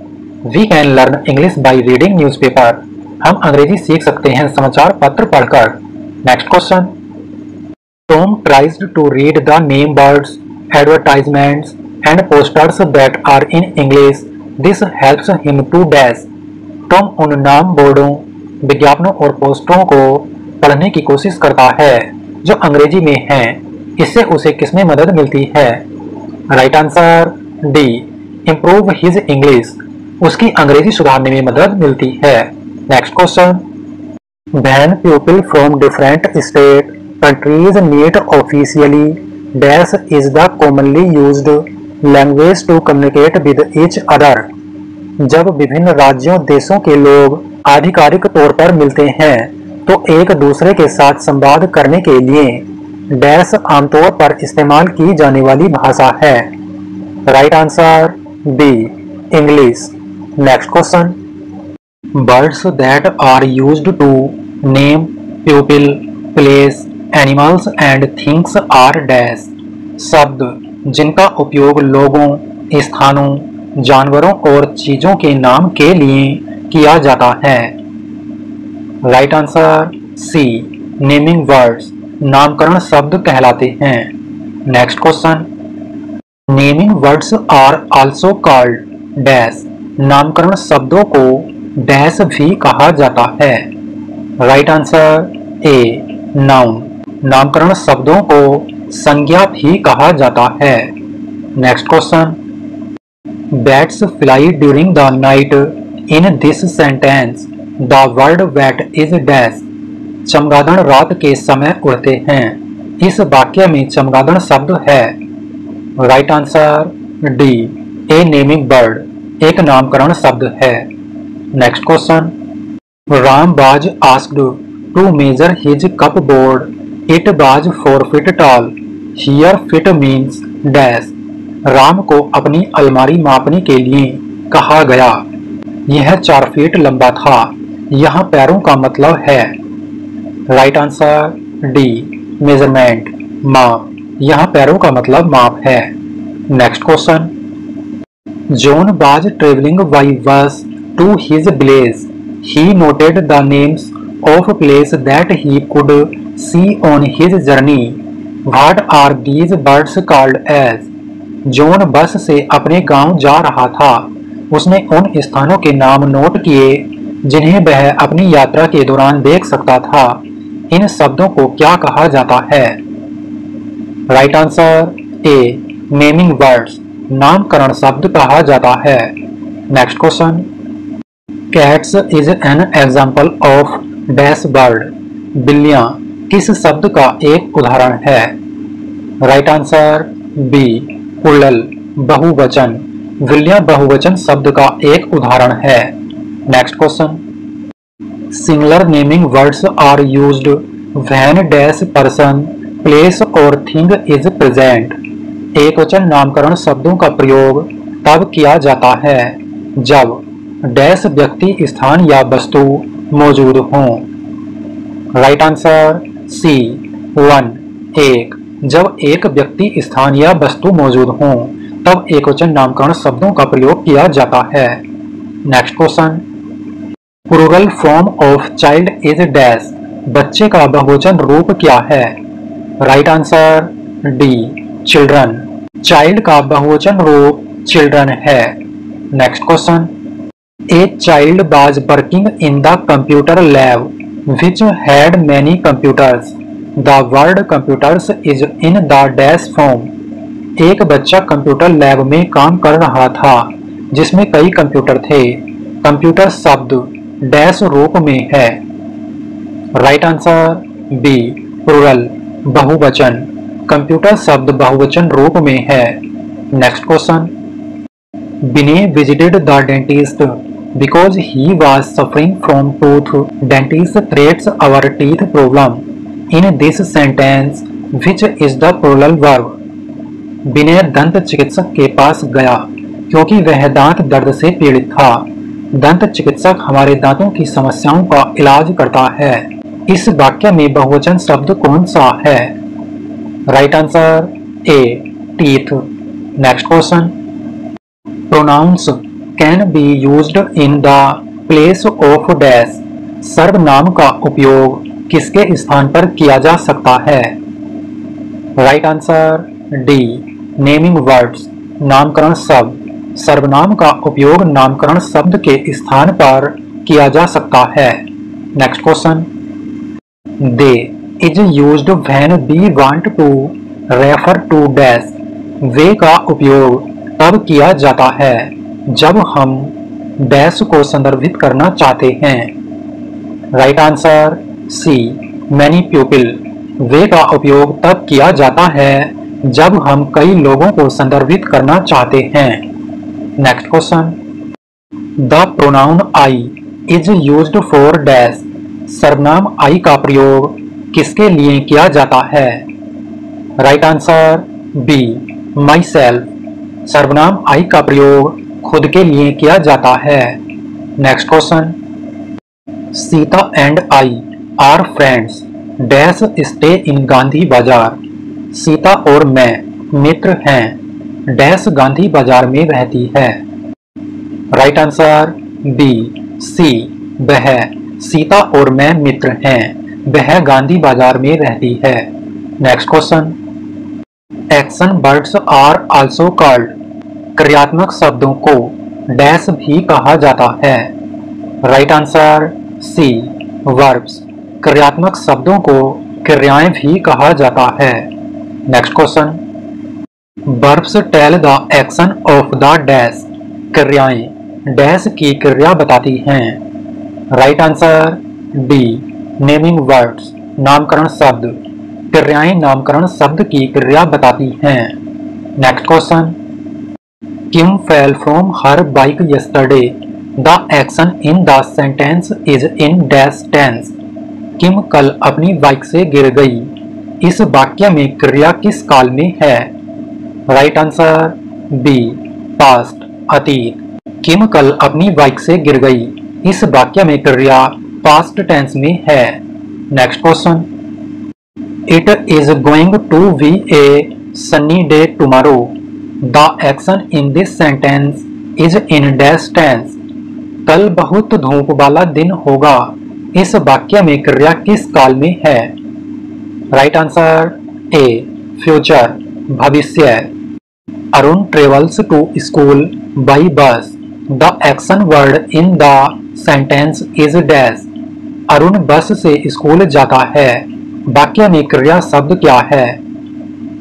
We can learn English by reading newspaper. हम अंग्रेजी सीख सकते हैं समाचार पत्र पढ़कर। Next question, Tom tries to read the name boards advertisements and posters that are in English. This helps him to dash. Tom उन नाम बोर्डों, विज्ञापनों और पोस्टरों को पढ़ने की कोशिश करता है जो अंग्रेजी में हैं। इससे उसे किसमें मदद मिलती है? Right answer D, improve his English. उसकी अंग्रेजी सुधारने में मदद मिलती है। Next question, when people from different state countries meet officially dash is the commonly used language to communicate with each other. जब विभिन्न राज्यों देशों के लोग आधिकारिक तौर पर मिलते हैं तो एक दूसरे के साथ संवाद करने के लिए डैश आमतौर पर इस्तेमाल की जाने वाली भाषा है। Right answer B, English. Next question, words that are used to name people, place, animals and things are dash. शब्द जिनका उपयोग लोगों, स्थानों, जानवरों और चीजों के नाम के लिए किया जाता है। Right answer C, naming words नामकरण शब्द कहलाते हैं। Next question, naming words are also called dash. नामकरण शब्दों को डैश भी कहा जाता है। Right answer A, noun. नामकरण शब्दों को संज्ञा भी कहा जाता है। Next question, bats fly during the night. In this sentence the word bat is dash. चमगादड़ रात के समय उड़ते हैं। इस वाक्य में चमगादड़ शब्द है। Right answer D, a naming word एक नामकरण शब्द है। Next question, Ram was asked to measure his cupboard. It was 4 feet tall. Here feet means dash. Ram को अपनी अलमारी मापने के लिए कहा गया। यह 4 फीट लंबा था। यहाँ पैरों का मतलब है। राइट आंसर डी, मेजरमेंट, माप। यहाँ पैरों का मतलब माप है। Next question, John was travelling by bus to his village. He noted the names of place that he could see on his journey. What are these words called as. John bus से अपने गांव जा रहा था। उसने उन स्थानों के नाम नोट किए जिन्हें वह अपनी यात्रा के दौरान देख सकता था। इन शब्दों को क्या कहा जाता है? राइट आंसर ए, नेमिंग वर्ड्स नामकरण शब्द कहा जाता है। Next question, cats is an example of dash bird. बिल्लियां किस शब्द का एक उदाहरण है? राइट आंसर बी, कुल्लल, बहुवचन। बिल्लियां बहुवचन शब्द का एक उदाहरण है। Next question, singular naming words are used when dash person, place और थिंग इज प्रेजेंट। एकवचन नामकरण शब्दों का प्रयोग तब किया जाता है जब डैश व्यक्ति, स्थान या वस्तु मौजूद हों। Right answer C, 1, 1। जब एक व्यक्ति, स्थान या वस्तु मौजूद हों तब एकवचन नामकरण शब्दों का प्रयोग किया जाता है। Next question, plural form of child is dash. बच्चे का बहुवचन रूप क्या है? Right answer D, children. Child का बहुवचन रूप चिल्ड्रन है। Next question, a child was working in the computer lab which had many computers. The word computers is in the dash form. एक बच्चा कंप्यूटर लैब में काम कर रहा था जिसमें कई कंप्यूटर थे। कंप्यूटर शब्द डैश रूप में है। राइट आंसर बी, प्लूरल, बहुवचन। कंप्यूटर शब्द बहुवचन रूप में है। Next question, Vinay visited the dentist because he was suffering from tooth dentist treats our teeth problem in this sentence which is the plural verb. Vinay दंत चिकित्सक के पास गया क्योंकि वह दांत दर्द से पीड़ित था। दंत चिकित्सक हमारे दांतों की समस्याओं का इलाज करता है। इस वाक्य में बहुवचन शब्द कौन सा है? Right answer A, teeth. Next question, pronouns can be used in the place of dash. सर्वनाम का उपयोग किसके स्थान पर किया जा सकता है? Right answer D, naming words, नामकरण शब्द। सर्वनाम का उपयोग नामकरण शब्द के स्थान पर किया जा सकता है। Next question, they is used when we want to refer to dash. वे का उपयोग तब किया जाता है जब हम डैश को संदर्भित करना चाहते हैं। Right answer C, many people. वे का उपयोग तब किया जाता है जब हम कई लोगों को संदर्भित करना चाहते हैं। Next question, the pronoun I is used for dash. सर्वनाम आई का प्रयोग किसके लिए किया जाता है? Right answer B, myself. सर्वनाम आई का प्रयोग खुद के लिए किया जाता है। Next question, Sita and I R friends dash stay in Gandhi बाजार। सीता और मैं मित्र हैं, डैश गांधी बाजार में रहती है। राइट आंसर बी, सी, वह। सीता और मैं मित्र हैं, वह गांधी बाजार में रहती है। Next question, action words are also called. क्रियात्मक शब्दों को डैश भी कहा जाता है। Right answer C, verbs. क्रियात्मक शब्दों को क्रियाएं भी कहा जाता है। Next question, verbs tell the action of the dash. क्रियाएं डैश की क्रिया बताती हैं। Right answer D, naming words, नामकरण शब्द। क्रियाएं नामकरण शब्द की क्रिया बताती हैं। Next question, Kim fell from her bike yesterday. The action in the sentence is in dash tense. Kim कल अपनी बाइक से गिर गई। इस वाक्य में क्रिया किस काल में है? राइट आंसर बी, पास्ट, अतीत। किम कल अपनी बाइक से गिर गई। इस वाक्य में क्रिया पास्ट टेंस में है। Next question, it is going to be a sunny day tomorrow. The action in this sentence is in dash tense. कल बहुत धूप वाला दिन होगा। इस वाक्य में क्रिया किस काल में है? राइट आंसर ए, फ्यूचर, भविष्य। Arun travels to school by bus. The action word in the sentence is dash. Arun bus से स्कूल जाता है। वाक्य में क्रिया शब्द क्या है?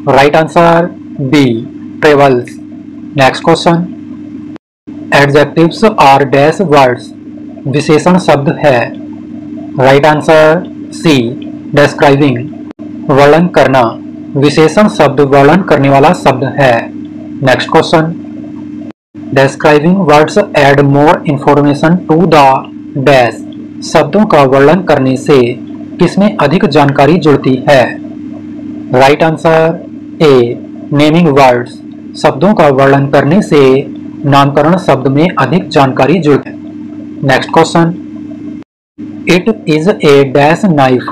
Right answer B, travels. Next question, adjectives are dash words. विशेषण शब्द है। राइट आंसर सी, डिस्क्राइबिंग, वर्णन करना। विशेषण शब्द वर्णन करने वाला शब्द है। Next question, describing words add more information to the dash. शब्दों का वर्णन करने से किसमें अधिक जानकारी जुड़ती है? राइट आंसर ए, नेमिंग वर्ड्स। शब्दों का वर्णन करने से नामकरण शब्द में अधिक जानकारी जुड़ती है। Next question, it is a dash knife.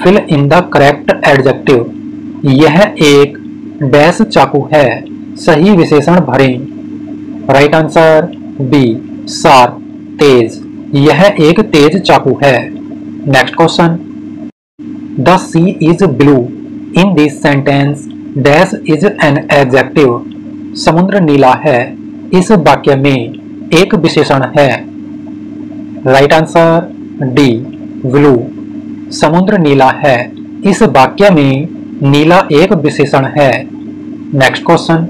Fill in the correct adjective. यह एक डैश चाकू है। सही विशेषण भरें। राइट आंसर बी, शार्प, तेज। यह एक तेज चाकू है। Next question, the sea is blue in this sentence dash is an adjective. समुद्र नीला है। इस वाक्य में एक विशेषण है। Right answer D, blue. समुद्र नीला है। इस वाक्य में नीला एक विशेषण है। Next question,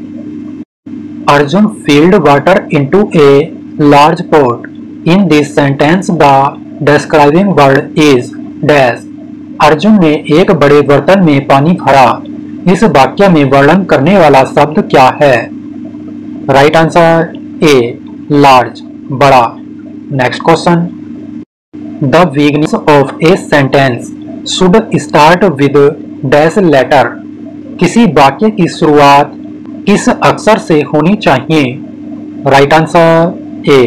Arjun field water into a large pot. In this sentence the describing word is dash. Arjun ने एक बड़े बर्तन में पानी भरा। इस वाक्य में वर्णन करने वाला शब्द क्या है? राइट आंसर ए लार्ज, बड़ा। Next question, the beginning of a sentence should start with dash letter. किसी वाक्य की शुरुआत किस अक्षर से होनी चाहिए? Right answer A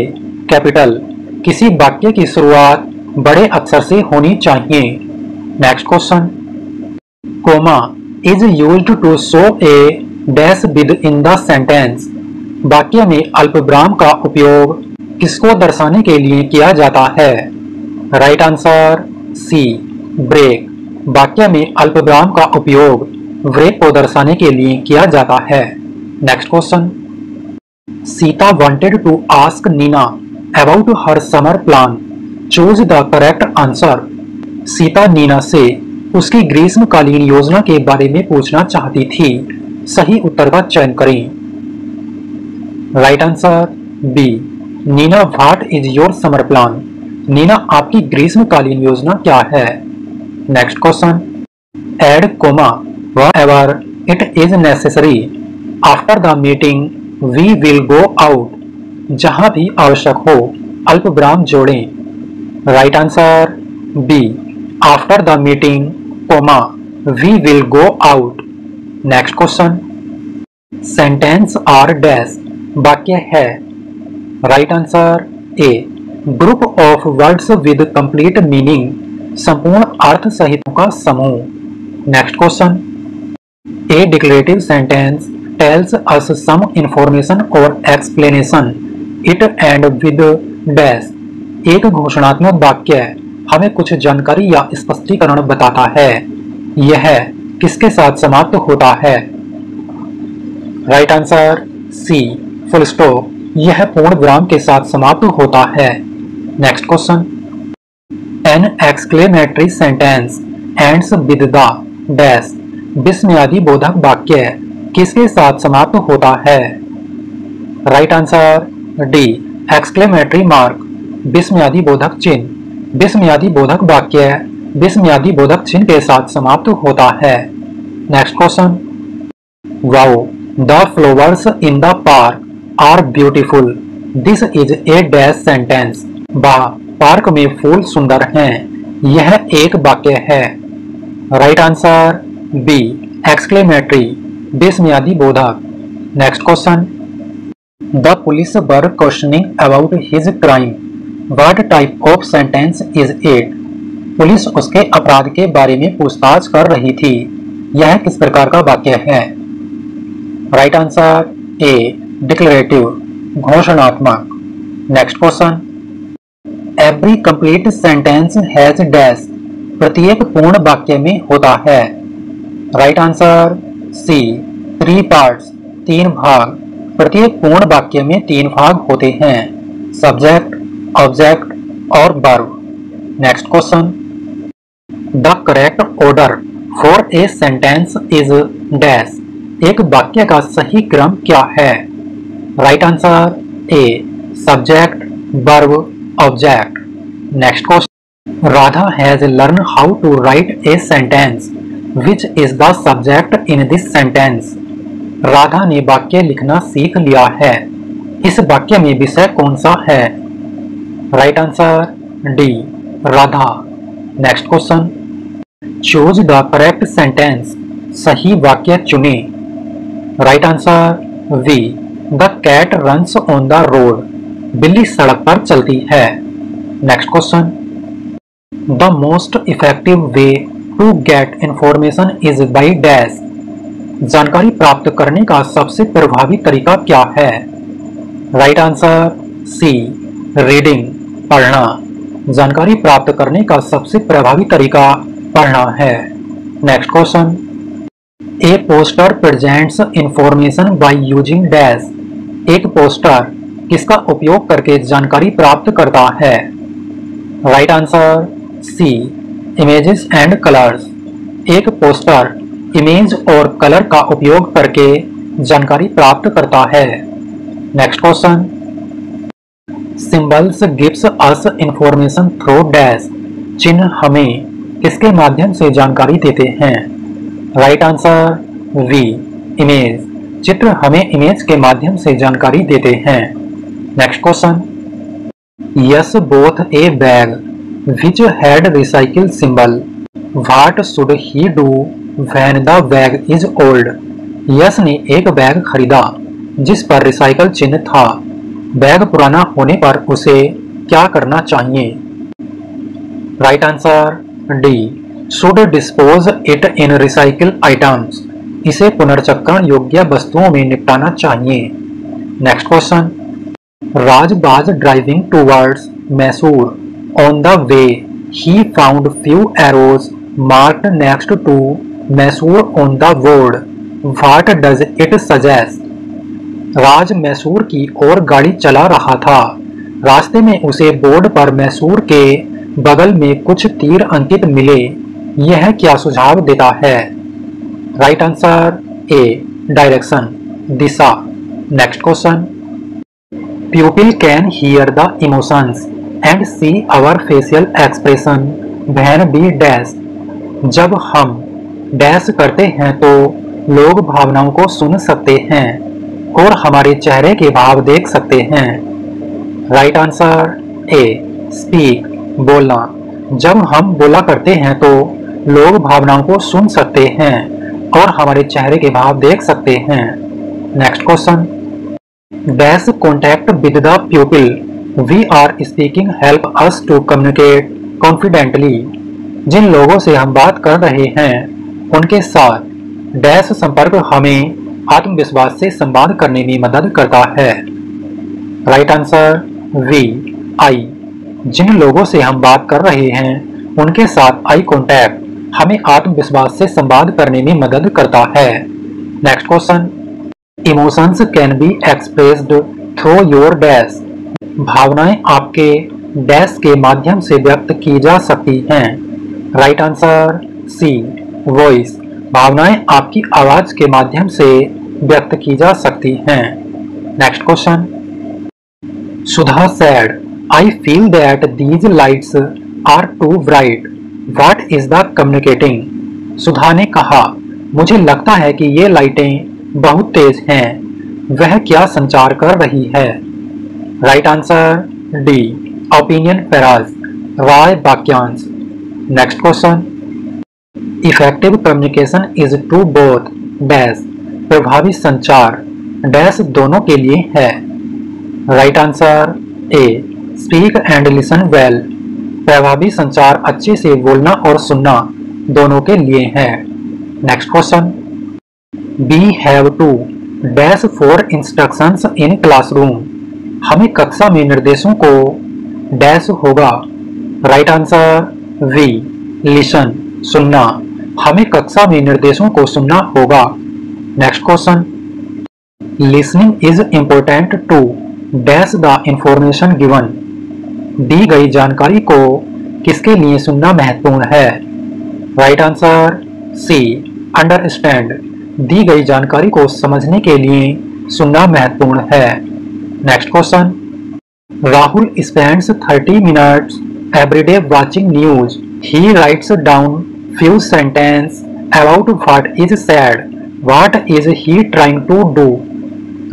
capital. किसी वाक्य की शुरुआत बड़े अक्षर से होनी चाहिए। Next question, comma is used to show a dash within the sentence. वाक्य में अल्पविराम का उपयोग किसको दर्शाने के लिए किया जाता है? Right answer C break. वाक्य में अल्पविराम का उपयोग ब्रेक को दर्शाने के लिए किया जाता है। Next question, Sita wanted to ask Nina about her summer plan, choose the correct answer. Sita Nina से उसकी ग्रीष्मकालीन योजना के बारे में पूछना चाहती थी। सही उत्तर का चयन करें। Right answer B, Nina what is your summer plan. Nina आपकी ग्रीष्मकालीन योजना क्या है? Next question, add comma whenever it is necessary after the meeting we will go out. जहां भी आवश्यक हो अल्पविराम जोड़ें। Right answer B, after the meeting comma we will go out. Next question, sentence are dash वाक्य है। Right answer A, group of words with complete meaning, संपूर्ण अर्थ सहित का समूह। Next question, a declarative sentence tells us some information or explanation it and with dash। एक घोषणात्मक वाक्य हमें कुछ जानकारी या स्पष्टीकरण बताता है। यह किसके साथ समाप्त होता है? Right answer C full stop. यह पूर्ण विराम के साथ समाप्त होता है। Next question, an exclamatory sentence ends with the dash. विस्मयादि बोधक वाक्य किसके साथ समाप्त होता है? Right answer D, exclamatory mark, विस्मयादि बोधक चिन्ह। विस्मयादि बोधक वाक्य विस्मयादि बोधक चिन्ह के साथ समाप्त होता है। Next question, wow the flowers in the park are beautiful, this is a dash sentence. वाह पार्क में फूल सुंदर हैं। यह एक वाक्य है। राइट आंसर बी, एक्सक्लेमेटरी, विस्मयादि बोधक। Next question, the police were questioning about his crime, what type of sentence is it. Police उसके अपराध के बारे में पूछताछ कर रही थी। यह किस प्रकार का वाक्य है? राइट आंसर ए डिक्लेरेटिव, घोषणात्मक। Next question, every complete sentence has dash. प्रत्येक पूर्ण वाक्य में होता है। राइट आंसर सी, 3 पार्ट्स, 3 भाग। प्रत्येक पूर्ण वाक्य में 3 भाग होते हैं, सब्जेक्ट, ऑब्जेक्ट और verb. Next question, the correct order for a sentence is dash. एक वाक्य का सही क्रम क्या है? Right answer A, subject, verb, object. Next question, Radha has learn how to write a sentence which is the subject in this sentence. Radha ने वाक्य लिखना सीख लिया है। इस वाक्य में विषय कौन सा है? Right answer D, Radha. Next question, choose the correct sentence. सही वाक्य चुने। Right answer B, the cat runs on the road. बिल्ली सड़क पर चलती है। Next question, the most effective way to get information is by dash. जानकारी प्राप्त करने का सबसे प्रभावी तरीका क्या है? राइट आंसर सी, रीडिंग, पढ़ना। जानकारी प्राप्त करने का सबसे प्रभावी तरीका पढ़ना है। Next question, a poster presents information by using dash. एक पोस्टर किसका उपयोग करके जानकारी प्राप्त करता है? Right answer C, images and colours. एक पोस्टर इमेज और कलर का उपयोग करके जानकारी प्राप्त करता है। Next question, symbols gives us information through dash. चिन्ह हमें किसके माध्यम से जानकारी देते हैं? राइट आंसर वी इमेज, चित्र हमें इमेज के माध्यम से जानकारी देते हैं। Next question, yes both A bag which had recycle symbol, what should he do when the bag is old. Yes ने एक बैग खरीदा जिस पर रिसाइकल चिन्ह था। बैग पुराना होने पर उसे क्या करना चाहिए? Right answer D, should dispose it in recycle items, इसे पुनर्चक्रण योग्य वस्तुओं में निपटाना चाहिए। Next question, Raj was driving towards Mysore on the way he found few arrows marked next to Mysore on the board, what does it suggest. Raj Mysore की ओर गाड़ी चला रहा था। रास्ते में उसे बोर्ड पर मैसूर के बगल में कुछ तीर अंकित मिले। यह क्या सुझाव देता है? Right answer A, direction, Disha. Next question, pupil can hear the emotions and see our facial expression when we dash। जब हम डैश करते हैं तो लोग भावनाओं को सुन सकते हैं और हमारे चेहरे के भाव देख सकते हैं। राइट आंसर ए, स्पीक, बोलना। जब हम बोला करते हैं तो लोग भावनाओं को सुन सकते हैं और हमारे चेहरे के भाव देख सकते हैं। Next question, dash contact with the people we are speaking help us to communicate confidently. जिन लोगों से हम बात कर रहे हैं उनके साथ डैश संपर्क हमें आत्मविश्वास से संवाद करने में मदद करता है। राइट आंसर वी, आई। जिन लोगों से हम बात कर रहे हैं उनके साथ आई कॉन्टैक्ट हमें आत्मविश्वास से संवाद करने में मदद करता है। Next question, emotions can be expressed through your dash. भावनाएं आपके डैश के माध्यम से व्यक्त की जा सकती हैं। Right answer C, voice. भावनाएं आपकी आवाज के माध्यम से व्यक्त की जा सकती हैं। Next question, Sudha said I feel that these lights are too bright, what is the communicating. Sudha ने कहा, मुझे लगता है कि ये लाइटें बहुत तेज हैं, वह क्या संचार कर रही है। Right answer D, opinion phrase, राय वाक्यांश। Next question, effective communication is to both dash. प्रभावी संचार डैश दोनों के लिए है। Right answer A, speak and listen well. प्रभावी संचार अच्छे से बोलना और सुनना दोनों के लिए है। Next question, We have to dash for instructions in classroom। हमें कक्षा में निर्देशों को डैश होगा। राइट आंसर वी, लिसन, सुनना। हमें कक्षा में निर्देशों को सुनना होगा। Next question, listening is important to dash the information given. दी गई जानकारी को किसके लिए सुनना महत्वपूर्ण है। Right answer C, understand. दी गई जानकारी को समझने के लिए सुनना महत्वपूर्ण है। Next question, Rahul spends 30 minutes everyday watching news. He writes down few sentence about what is said, what is he trying to do.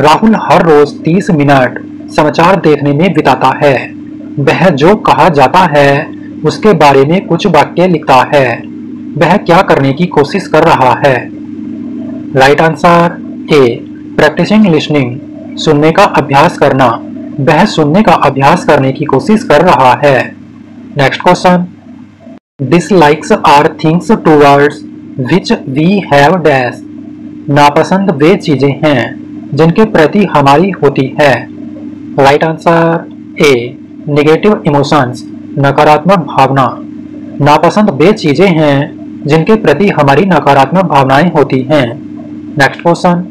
Rahul हर रोज 30 मिनट समाचार देखने में बिताता है। वह जो कहा जाता है उसके बारे में कुछ वाक्य लिखता है। वह क्या करने की कोशिश कर रहा है। Right answer A, practising listening, सुनने का अभ्यास करना। वह सुनने का अभ्यास करने की कोशिश कर रहा है। Next question, dislikes are things towards which we have dash. नापसंद वे चीजें हैं जिनके प्रति हमारी होती है। Right answer A, negative emotions, नकारात्मक भावना। नापसंद वे चीजें हैं जिनके प्रति हमारी नकारात्मक भावनाएं होती हैं। Next question,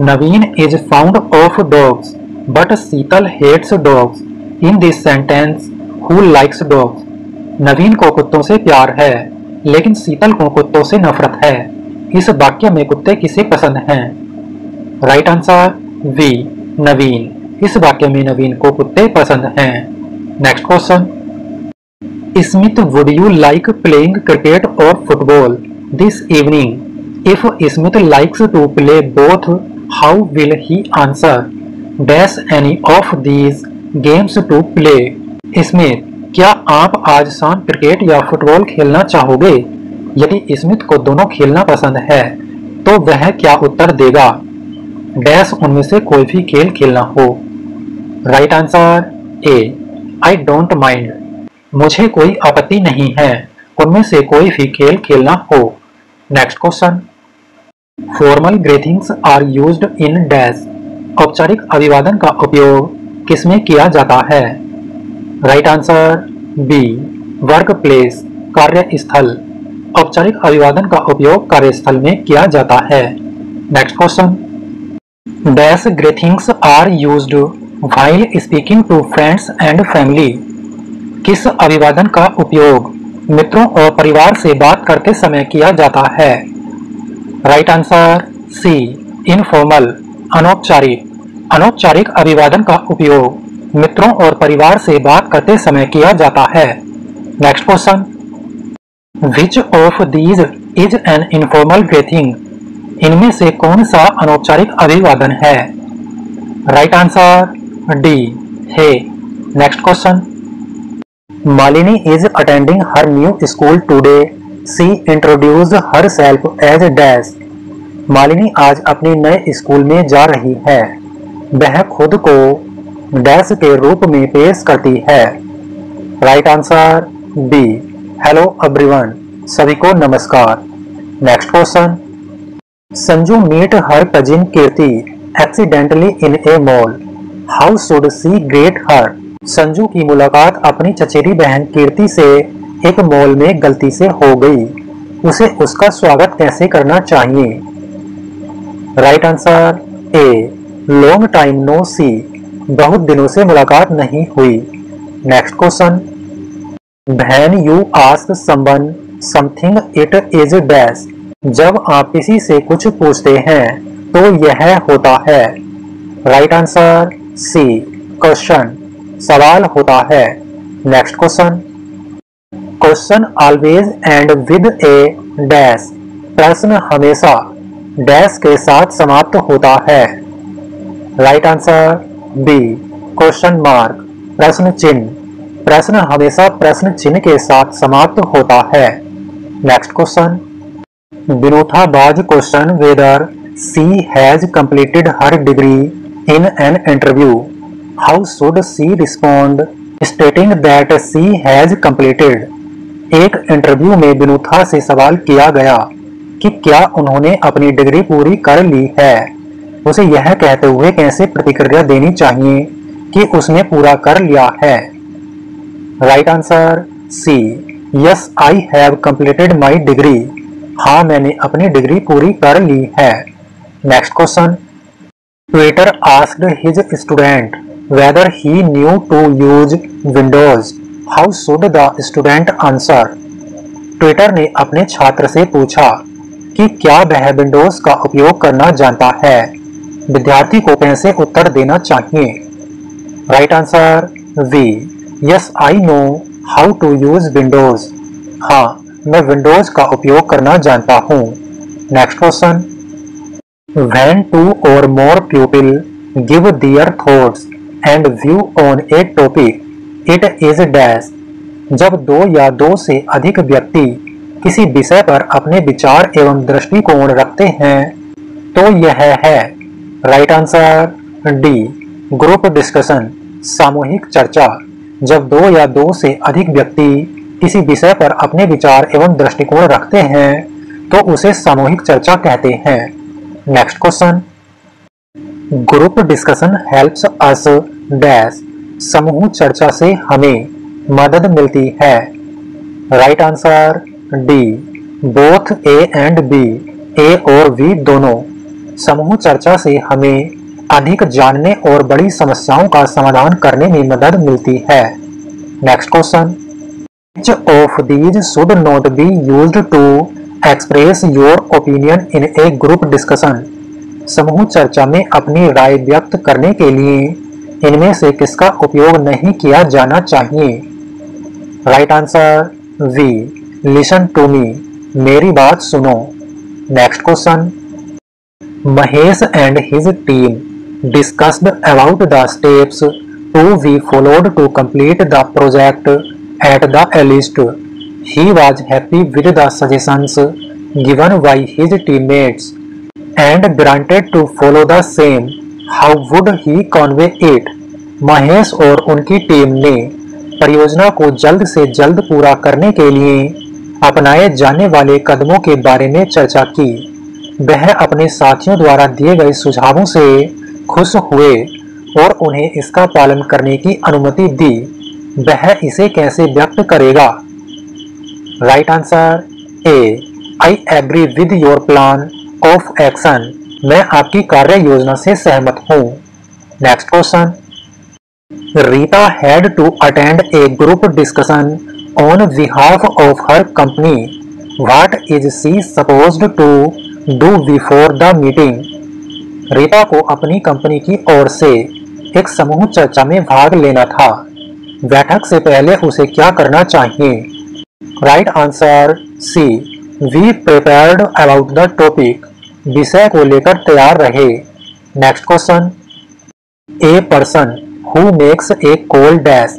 Naveen is fond of dogs but Sheetal hates dogs. In this sentence who likes dogs. Naveen को कुत्तों से प्यार है लेकिन शीतल को कुत्तों से नफरत है। इस वाक्य में कुत्ते किसे पसंद हैं। Right answer B, Naveen. इस वाक्य में नवीन को कुत्ते पसंद हैं। Next question, Smith would you like playing cricket or football this evening. If Smith likes to play both, how will he answer dash any of these games to play. Smith, क्या आप आज शाम क्रिकेट या फुटबॉल खेलना चाहोगे? यदि स्मिथ को दोनों खेलना पसंद है तो वह क्या उत्तर देगा? डैश उनमें से कोई भी खेल खेलना हो। Right answer A, I don't mind, मुझे कोई आपत्ति नहीं है उनमें से कोई भी खेल खेलना हो। Next question, formal greetings are used in dash, औपचारिक अभिवादन का उपयोग किसमें किया जाता है? Right answer B, workplace, कार्यस्थल, औपचारिक अभिवादन का उपयोग कार्यस्थल में किया जाता है। Next question, dash greetings are used while speaking to friends and family, किस अभिवादन का उपयोग मित्रों और परिवार से बात करते समय किया जाता है? राइट आंसर सी, इनफॉर्मल, अनौपचारिक, अनौपचारिक अभिवादन का उपयोग मित्रों और परिवार से बात करते समय किया जाता है। Next question, which of these is an informal greeting, इनमें से कौन सा अनौपचारिक अभिवादन है? Right answer D, hey. Next question, Malini is attending her new school today, she introduce herself as dash, Malini आज अपने नए स्कूल में जा रही है, वह खुद को डैश के रूप में पेश करती है। Right answer B, hello everyone, सभी को नमस्कार। Next question, Sanju meet her cousin Kirti accidentally in a mall, how should she greet her, Sanju की मुलाकात अपनी चचेरी बहन कीर्ति से एक मॉल में गलती से हो गई, उसे उसका स्वागत कैसे करना चाहिए? Right answer A, long time no see, बहुत दिनों से मुलाकात नहीं हुई। Next question, when you ask someone something it is dash, जब आप किसी से कुछ पूछते हैं तो यह होता है। राइट आंसर सी, क्वेश्चन, सवाल होता है। Next question, question always end with a dash, प्रश्न हमेशा डैश के साथ समाप्त होता है। Right answer B, question mark, प्रश्न चिन्ह, प्रश्न हमेशा प्रश्न चिन्ह के साथ समाप्त होता है। Next question, Vinotha was question whether she has completed her degree in an interview, how should she respond stating that she has completed, एक इंटरव्यू में विनोथा से सवाल किया गया कि क्या उन्होंने अपनी डिग्री पूरी कर ली है, उसे यह कहते हुए कैसे प्रतिक्रिया देनी चाहिए कि उसने पूरा कर लिया है? Right answer C, yes I have completed my degree, हाँ मैंने अपनी डिग्री पूरी कर ली है। Next question, Twitter asked his student whether he knew to use Windows, how should the student answer, Twitter ने अपने छात्र से पूछा कि क्या वह विंडोज का उपयोग करना जानता है, विद्यार्थी को कैसे उत्तर देना चाहिए? Right answer B, yes I know how to use Windows, हाँ मैं विंडोज का उपयोग करना जानता हूँ। Next question, when to or more people give their thoughts and view on A topic it is dash, जब दो या दो से अधिक व्यक्ति किसी विषय पर अपने विचार एवं दृष्टिकोण रखते हैं तो यह है। Right answer D, group discussion, सामूहिक चर्चा, जब दो या दो से अधिक व्यक्ति किसी विषय पर अपने विचार एवं दृष्टिकोण रखते हैं तो उसे सामूहिक चर्चा कहते हैं। Next question, group discussion helps us dash, समूह चर्चा से हमें मदद मिलती है। Right answer D, both A and B, A और बी दोनों, समूह चर्चा से हमें अधिक जानने और बड़ी समस्याओं का समाधान करने में मदद मिलती है। Next question, Which of these should not be used to express your opinion in a group discussion? समूह चर्चा में अपनी राय व्यक्त करने के लिए इनमें से किसका उपयोग नहीं किया जाना चाहिए? Right answer B, listen to me, मेरी बात सुनो। Next question, Mahesh and his team discussed about the steps to be followed to complete the project at the earliest. He was happy with the suggestions given by his teammates and granted to follow the same. How would he convey it? Mahesh और उनकी टीम ने परियोजना को जल्द से जल्द पूरा करने के लिए अपनाए जाने वाले कदमों के बारे में चर्चा की. वह अपने साथियों द्वारा दिए गए सुझावों से खुश हुए और उन्हें इसका पालन करने की अनुमति दी. वह इसे कैसे व्यक्त करेगा? Right answer A. I agree with your plan of action. मैं आपकी कार्य योजना से सहमत हूँ. Next question, Rita had to attend a group discussion on behalf of her company. What is she supposed to do before the meeting? Rita को अपनी कंपनी की ओर से एक समूह चर्चा में भाग लेना था. बैठक से पहले उसे क्या करना चाहिए? Right answer C. We prepared about the topic. विषय को लेकर तैयार रहे. Next question, a person who makes a call dash.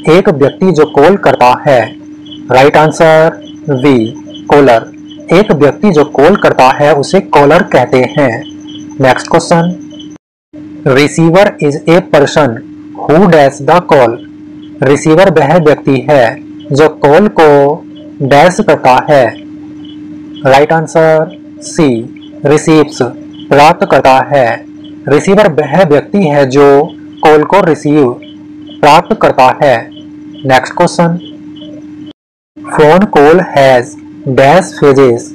एक व्यक्ति जो कॉल करता है. Right answer B. कॉलर. एक व्यक्ति जो कॉल करता है उसे कॉलर कहते हैं. Next question, receiver is a person who dash the call. Receiver वह व्यक्ति है जो कॉल को डैश करता है. Right answer C. रिसीव्स. प्राप्त करता है. रिसीवर वह व्यक्ति है जो कॉल को रिसीव प्राप्त करता है. Next question, phone call has dash phases.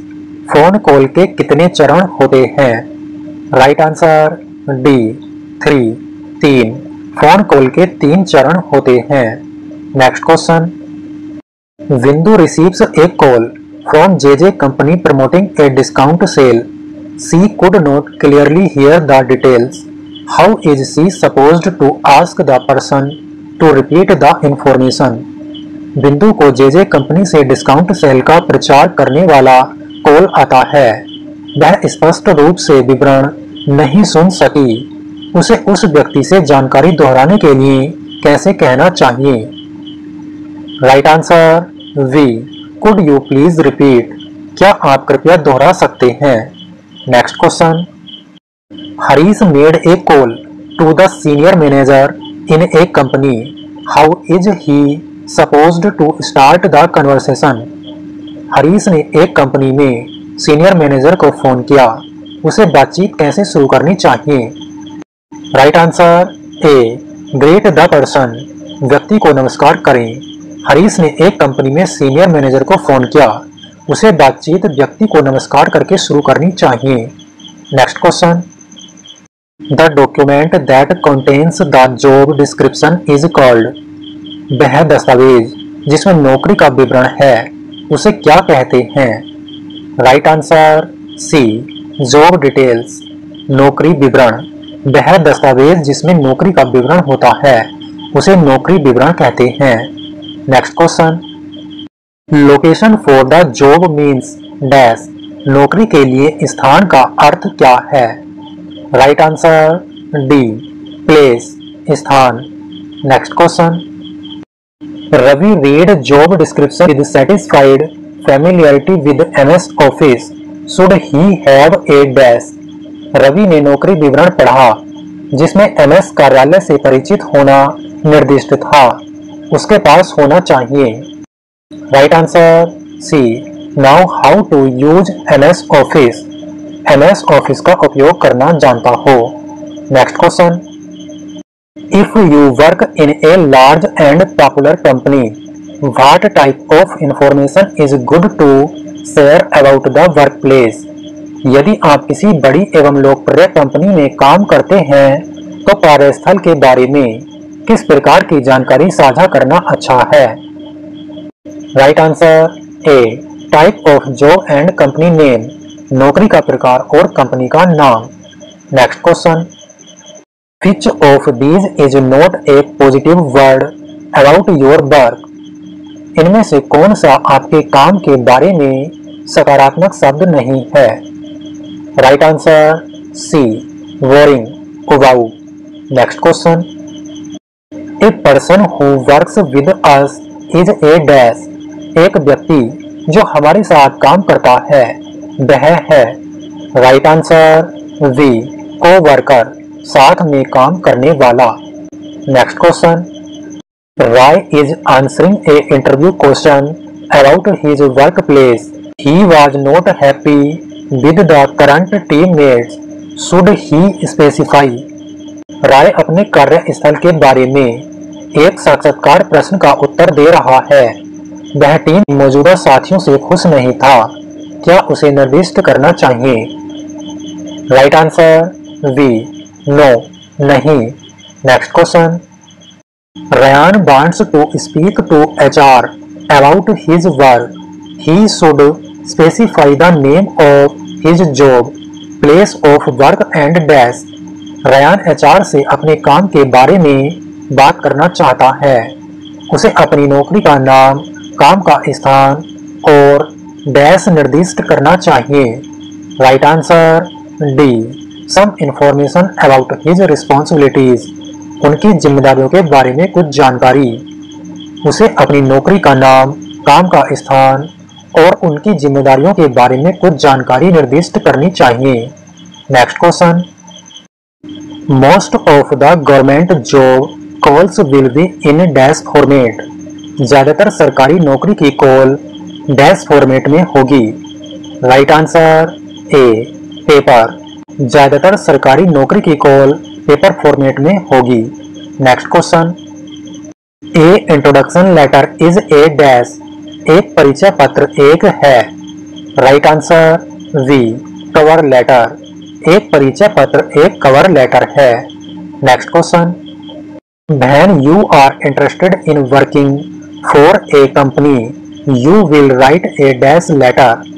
Phone call के कितने चरण होते हैं? Right answer D. 3. Phone call के 3 चरण होते हैं. Next question, Bindu receives a call from JJ company promoting a discount sale. She could not clearly hear the details. How is she supposed to ask the person to repeat the information? बिंदु को JJ कंपनी से डिस्काउंट सेल का प्रचार करने वाला कॉल आता है. वह स्पष्ट रूप से विवरण नहीं सुन सकी. उसे उस व्यक्ति से जानकारी दोहराने के लिए कैसे कहना चाहिए? Right answer B. Could you please repeat. क्या आप कृपया दोहरा सकते हैं? Next question, Harish made a call to the senior manager in a company. How is he supposed to start the conversation? Harish ने एक कंपनी में सीनियर मैनेजर को फोन किया. उसे बातचीत कैसे शुरू करनी चाहिए? Right answer A. Great the person. व्यक्ति को नमस्कार करें. हरीश ने एक कंपनी में सीनियर मैनेजर को फोन किया. उसे बातचीत व्यक्ति को नमस्कार करके शुरू करनी चाहिए. Next question, the document that contains the job description is called. वह दस्तावेज जिसमें नौकरी का विवरण है उसे क्या कहते हैं? Right answer C. Job details. नौकरी विवरण. वह दस्तावेज जिसमें नौकरी का विवरण होता है उसे नौकरी विवरण कहते हैं. Next question, location for the job means dash. नौकरी के लिए स्थान का अर्थ क्या है? Right answer D. प्लेस. स्थान. Next question, Ravi read job description with satisfied familiarity with MS office. Should he have a dash. Ravi ने नौकरी विवरण पढ़ा जिसमें MS कार्यालय से परिचित होना निर्दिष्ट था. उसके पास होना चाहिए. Right answer C. Now how to use MS office. MS office का उपयोग करना जानता हो. Next question, if you work in a large and popular company, what type of information is good to share about the workplace. यदि आप किसी बड़ी एवं लोकप्रिय कंपनी में काम करते हैं तो कार्यस्थल के बारे में किस प्रकार की जानकारी साझा करना अच्छा है? Right answer A. Type of job and company name. नौकरी का प्रकार और कंपनी का नाम. Next question, which of these is not A positive word about your work. इनमें से कौन सा आपके काम के बारे में सकारात्मक शब्द नहीं है। राइट आंसर सी, बोरिंग, उबाऊ। Next question, a person who works with us is a dash. एक व्यक्ति जो हमारे साथ काम करता है वह है। Right answer B, co-worker, साथ में काम करने वाला। Next question, Rai is answering a interview question about his work place. He was not happy with the current teammates, should he specify. Rai अपने कार्यस्थल के बारे में एक साक्षात्कार प्रश्न का उत्तर दे रहा है। वह टीम मौजूदा साथियों से खुश नहीं था, क्या उसे निर्दिष्ट करना चाहिए। राइट आंसर वी, नो, नहीं। Next question, Ryan wants to speak to HR about his work. He should specify the name of his job, place of work and dash. Ryan HR से अपने काम के बारे में बात करना चाहता है। उसे अपनी नौकरी का नाम, काम का स्थान और डैश निर्दिष्ट करना चाहिए। Right answer D, some information about his responsibilities. उनकी जिम्मेदारियों के बारे में कुछ जानकारी। उसे अपनी नौकरी का नाम, काम का स्थान और उनकी जिम्मेदारियों के बारे में कुछ जानकारी निर्दिष्ट करनी चाहिए। Next question, most of the government job calls will be in dash format. ज्यादातर सरकारी नौकरी की कॉल डैश फॉर्मेट में होगी। Right answer A, paper. ज्यादातर सरकारी नौकरी की कॉल पेपर फॉर्मेट में होगी। Next question, a introduction letter is a dash. एक परिचय पत्र एक है। Right answer B, cover letter. एक परिचय पत्र एक कवर लेटर है। Next question, when you are interested in working for a company you will write a dash letter.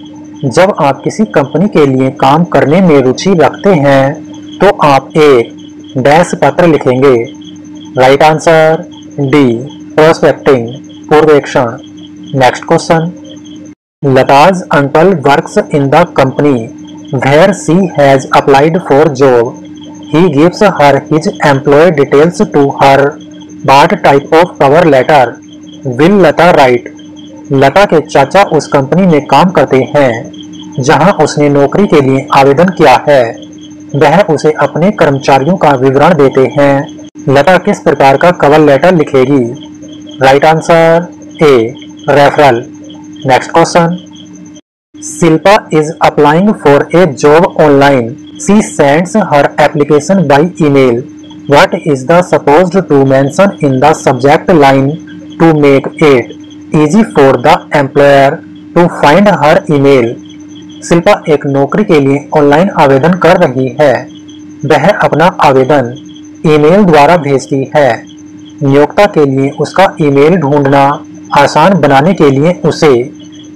जब आप किसी कंपनी के लिए काम करने में रुचि रखते हैं तो आप एक डैश पत्र लिखेंगे। राइट आंसर डी, प्रोस्पेक्टिंग, पूर्वेक्षण। Next question, Lata's uncle works in the company where she has applied for job. He gives her his employee details to her. What type of cover letter will Lata write? लता के चाचा उस कंपनी में काम करते हैं जहां उसने नौकरी के लिए आवेदन किया है। वह उसे अपने कर्मचारियों का विवरण देते हैं। लता किस प्रकार का कवर लेटर लिखेगी। Right answer A, referral. Next question, Silpa is applying for a job online. She sends her application by email. What is the supposed to mention in the subject line to make it easy for the employer to find her email? Shilpa एक नौकरी के लिए ऑनलाइन आवेदन कर रही है। वह अपना आवेदन ईमेल द्वारा भेजती है। नियोक्ता के लिए उसका ईमेल ढूंढना आसान बनाने के लिए उसे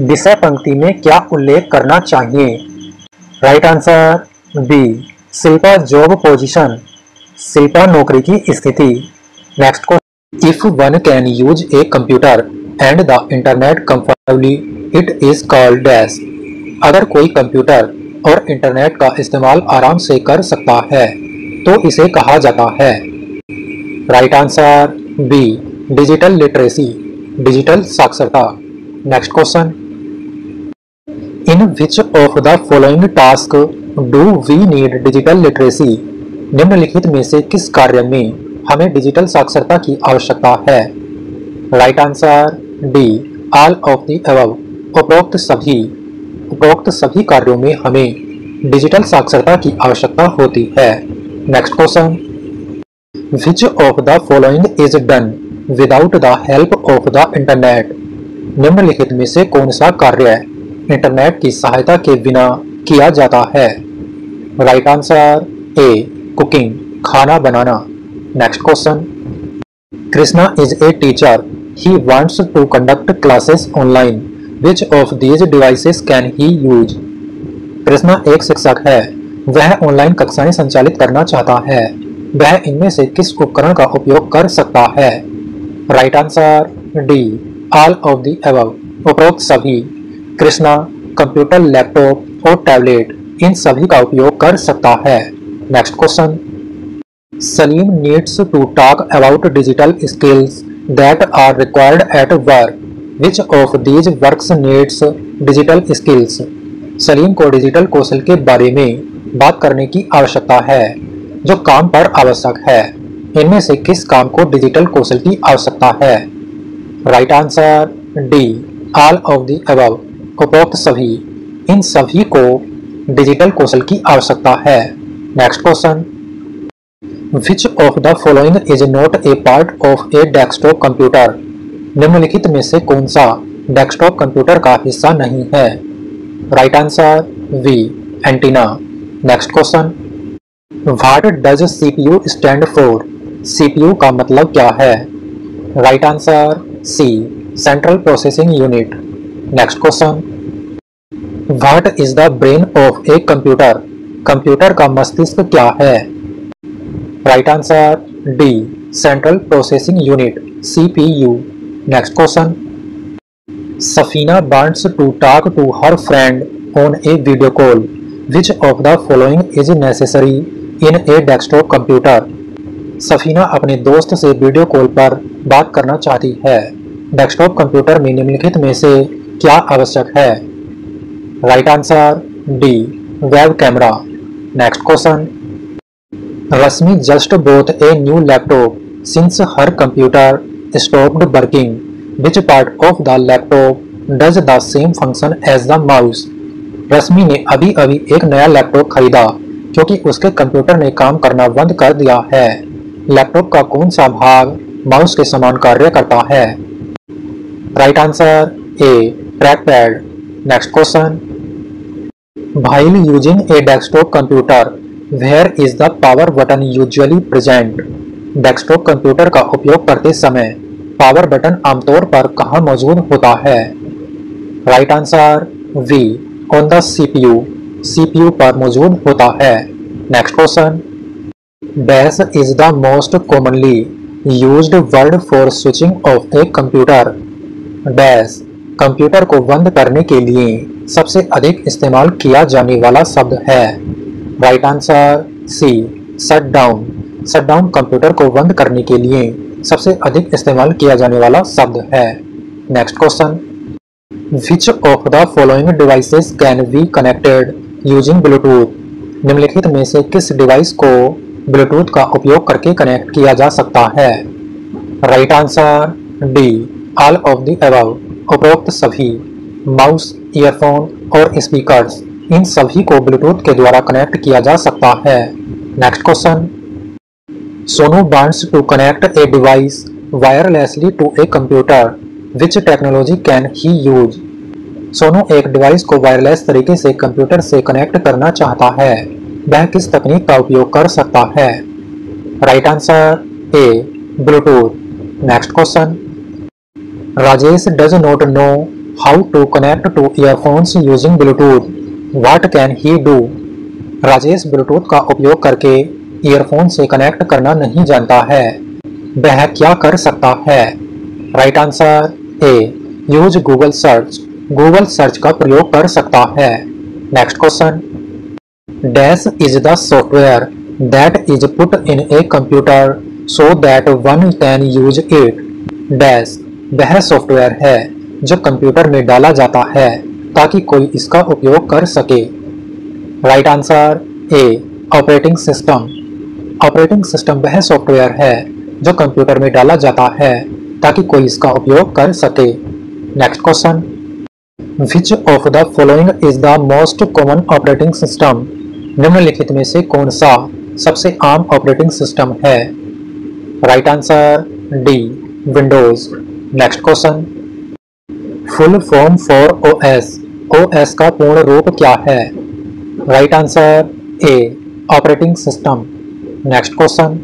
विषय पंक्ति में क्या उल्लेख करना चाहिए। Right answer B, Shilpa job position. Shilpa नौकरी की स्थिति। Next question, if one can use a computer and the internet comfortably it is called dash. अगर कोई कंप्यूटर और इंटरनेट का इस्तेमाल आराम से कर सकता है तो इसे कहा जाता है। Right answer B, digital literacy, digital साक्षरता। Next question, in which of the following task do we need digital literacy. निम्नलिखित में से किस कार्य में हमें डिजिटल साक्षरता की आवश्यकता है। Right answer D, all of the above. उपरोक्त सभी कार्यों में हमें डिजिटल साक्षरता की आवश्यकता होती है। Next question, which of the following is done without the help of the internet. निम्नलिखित में से कौन सा कार्य इंटरनेट की सहायता के बिना किया जाता है। राइट आंसर ए, कुकिंग, खाना बनाना। Next question, Krishna is a teacher. He wants to conduct classes online. Which of these devices can he use. Krishna एक शिक्षक है। वह ऑनलाइन कक्षाएं संचालित करना चाहता है। वह इनमें से किस उपकरण का उपयोग कर सकता है। Right answer D, all of the above. उपरोक्त सभी। कृष्णा कंप्यूटर, लैपटॉप और टैबलेट इन सभी का उपयोग कर सकता है। Next question, Salim needs to talk about digital skills that are required at work, which of these works needs digital skills. Salim को डिजिटल कौशल के बारे में बात करने की आवश्यकता है जो काम पर आवश्यक है। इनमें से किस काम को डिजिटल कौशल की आवश्यकता है? Right answer D, all of the above, उपरोक्त सभी। इन सभी को डिजिटल कौशल की आवश्यकता है। Next question, which of the following is not a part of A desktop computer. निम्नलिखित में से कौन सा डेस्कटॉप कंप्यूटर का हिस्सा नहीं है? Right answer B, antenna. Next question, what does CPU stand for. CPU का मतलब क्या है? Right answer C, central processing unit. Next question, what is the brain of a computer. Computer का मस्तिष्क क्या है? Right answer D, central processing unit, CPU. Next question, Safina wants to talk to her friend on a video call, which of the following is necessary in a desktop computer. Safina अपने दोस्त से वीडियो कॉल पर बात करना चाहती है। डेस्कटॉप कंप्यूटर में निम्नलिखित में से क्या आवश्यक है? Right answer D, web camera. Next question, Rashmi just bought a new laptop since her computer stopped working, which part of the laptop does the same function as the mouse. Rashmi ने अभी अभी एक नया लैपटॉप खरीदा क्योंकि उसके कंप्यूटर ने काम करना बंद कर दिया है। लैपटॉप का कौन सा भाग माउस के समान कार्य करता है? Right answer A, trackpad. Next question, while using a desktop computer where is the power button usually present. Desktop computer का उपयोग करते समय पावर बटन आमतौर पर कहाँ मौजूद होता है? Right answer B, on the CPU. CPU पर मौजूद होता है। Next question, dash is the most commonly used word for switching off a computer. Dash computer को बंद करने के लिए सबसे अधिक इस्तेमाल किया जाने वाला शब्द है। Right answer C, shut down. Shut down computer को बंद करने के लिए सबसे अधिक इस्तेमाल किया जाने वाला शब्द है। Next question, which of the following devices can be connected using Bluetooth. निम्नलिखित में से किस डिवाइस को ब्लूटूथ का उपयोग करके कनेक्ट किया जा सकता है? Right answer D, all of the above, उपरोक्त सभी। माउस, ईयरफोन और स्पीकर्स इन सभी को ब्लूटूथ के द्वारा कनेक्ट किया जा सकता है। Next question, Sonu wants to connect a device wirelessly to a computer, which technology can he use. Sonu एक डिवाइस को वायरलेस तरीके से कंप्यूटर से कनेक्ट करना चाहता है। वह किस तकनीक का उपयोग कर सकता है? Right answer A, Bluetooth. Next question, Rajesh does not know how to connect to earphones using Bluetooth, what can he do. Rajesh Bluetooth का उपयोग करके ईयरफोन से कनेक्ट करना नहीं जानता है। वह क्या कर सकता है? राइट आंसर ए, use Google search. Google search का प्रयोग कर सकता है। Next question, dash is the software that is put in a computer so that one can use it. Dash वह सॉफ्टवेयर है जो कंप्यूटर में डाला जाता है ताकि कोई इसका उपयोग कर सके। Right answer A, operating system. Operating system वह सॉफ्टवेयर है जो कंप्यूटर में डाला जाता है ताकि कोई इसका उपयोग कर सके। Next question, which of the following is the most common operating system. निम्नलिखित में से कौन सा सबसे आम ऑपरेटिंग सिस्टम है? Right answer D, Windows. Next question, full form for OS. OS का पूर्ण रूप क्या है? Right answer A, operating system. Next question,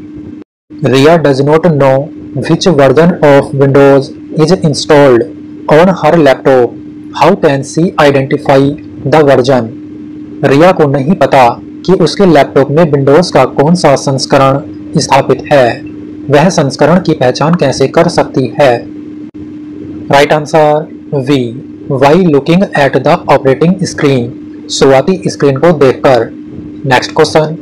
Riya does not know which version of Windows is installed on her laptop, how can she identify the version. Riya को नहीं पता कि उसके लैपटॉप में विंडोज का कौन सा संस्करण स्थापित है। वह संस्करण की पहचान कैसे कर सकती है? Right answer B, by looking at the operating screen, शुरुआती स्क्रीन को देखकर। Next question,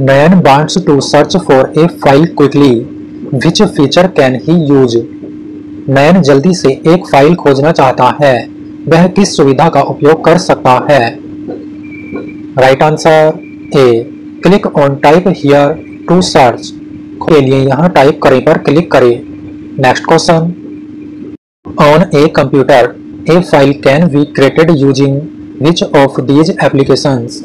Nayan wants to search for a file quickly, which feature can he use. Nayan जल्दी से एक फाइल खोजना चाहता है, वह किस सुविधा का उपयोग कर सकता है। Right answer A, click on type here to search, के लिए यहाँ टाइप करें पर क्लिक करें। Next question, on a computer a file can be created using which of these applications.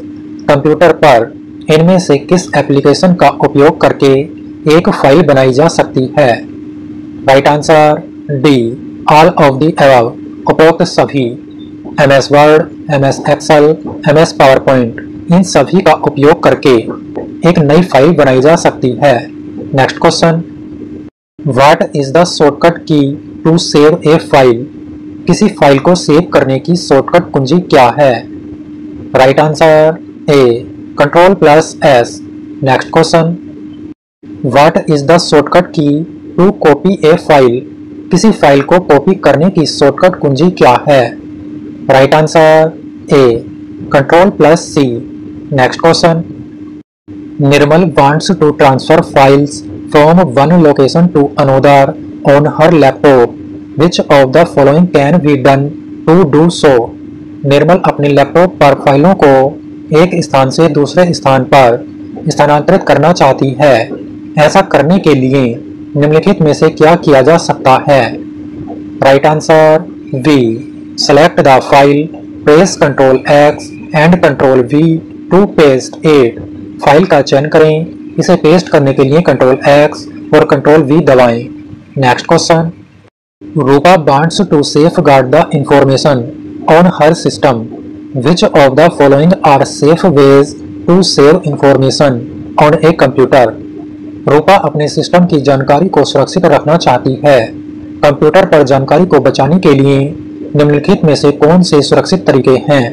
Computer पर इनमें से किस एप्लीकेशन का उपयोग करके एक फाइल बनाई जा सकती है। Right answer D, all of the above, उपरोक्त सभी। MS Word, MS Excel, MS PowerPoint, इन सभी का उपयोग करके एक नई फाइल बनाई जा सकती है। Next question, what is the shortcut key to save a file. किसी फाइल को सेव करने की शॉर्टकट कुंजी क्या है। Right answer A, Ctrl+S। Next question, what is the shortcut key to copy a file. किसी फाइल को कॉपी करने की शॉर्टकट कुंजी क्या है। Right answer A, Ctrl+C। Next question, Nirmal wants to transfer files from one location to another on her laptop, which of the following can be done to do so. Nirmal अपने लैपटॉप पर फाइलों को एक स्थान से दूसरे स्थान पर स्थानांतरित करना चाहती है। ऐसा करने के लिए निम्नलिखित में से क्या किया जा सकता है। Right answer B, select the file, press Ctrl+X and Ctrl+V to paste it. File का चयन करें, इसे पेस्ट करने के लिए Ctrl+X और Ctrl+V दबाएं। Next question, Rupa wants to safeguard the information on her system, which of the following are safe ways to save information on a computer। रूपा अपने सिस्टम की जानकारी को सुरक्षित रखना चाहती है। कंप्यूटर पर जानकारी को बचाने के लिए निम्नलिखित में से कौन से सुरक्षित तरीके हैं।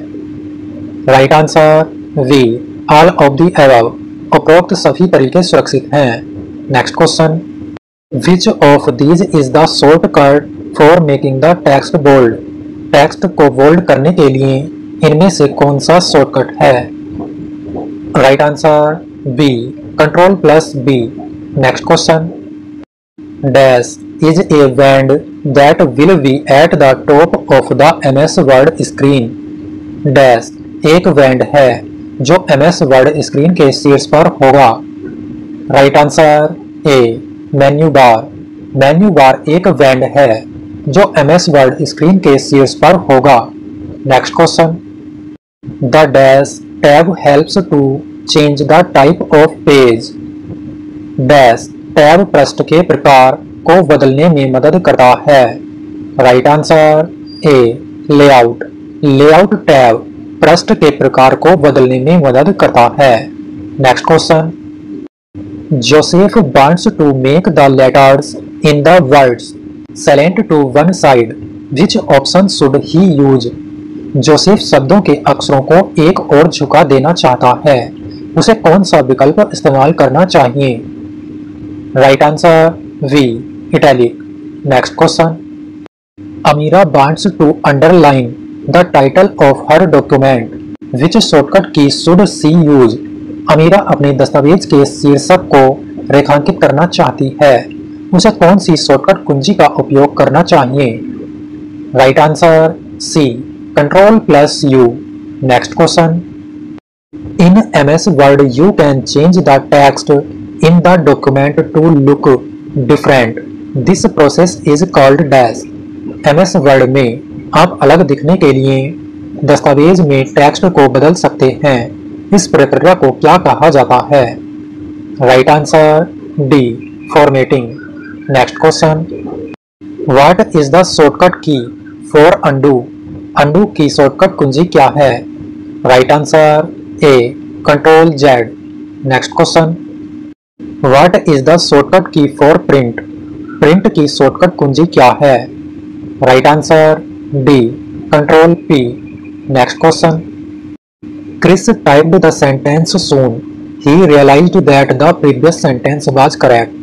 Right answer B, all of the above, उपरोक्त सभी तरीके सुरक्षित हैं। Next question, which of these is the shortcut for making the text bold. Text को बोल्ड करने के लिए इनमें से कौन सा शॉर्टकट है। Right answer B, Ctrl+B। Next question, dash is a band that will be at the top of the MS Word screen. Dash एक बैंड है जो MS वर्ड स्क्रीन के शीर्ष पर होगा। राइट आंसर ए, मेन्यू बार। मेन्यू बार एक बैंड है जो MS वर्ड स्क्रीन के शीर्ष पर होगा। Next question, The dash tab helps to change the type of page। dash tab पृष्ठ के प्रकार को बदलने में मदद करता है। Right answer A, layout. Layout tab पृष्ठ के प्रकार को बदलने में मदद करता है। Next question, Joseph wants to make the letters in the words silent to one side, which option should he use. Joseph शब्दों के अक्षरों को एक ओर झुका देना चाहता है, उसे कौन सा विकल्प इस्तेमाल करना चाहिए। Right answer B, italic. Next question, Amira wants to underline the title of her document, which shortcut key should she use. Amira अपने दस्तावेज के शीर्षक को रेखांकित करना चाहती है, उसे कौन सी शॉर्टकट कुंजी का उपयोग करना चाहिए। Right answer C, Ctrl+U। Next question, in MS Word you can change the text in the document to look different. This process is called dash। MS Word में आप अलग दिखने के लिए दस्तावेज में टेक्स्ट को बदल सकते हैं, इस प्रक्रिया को क्या कहा जाता है। Right answer D, formatting. Next question, what is the shortcut key for undo. Undo की शॉर्टकट कुंजी क्या है। Right answer A, Ctrl+Z। Next question, what is the shortcut key for print. Print की शॉर्टकट कुंजी क्या है। Right answer D, Ctrl+P। Next question, Chris typed the sentence soon, he realized that the previous sentence was correct,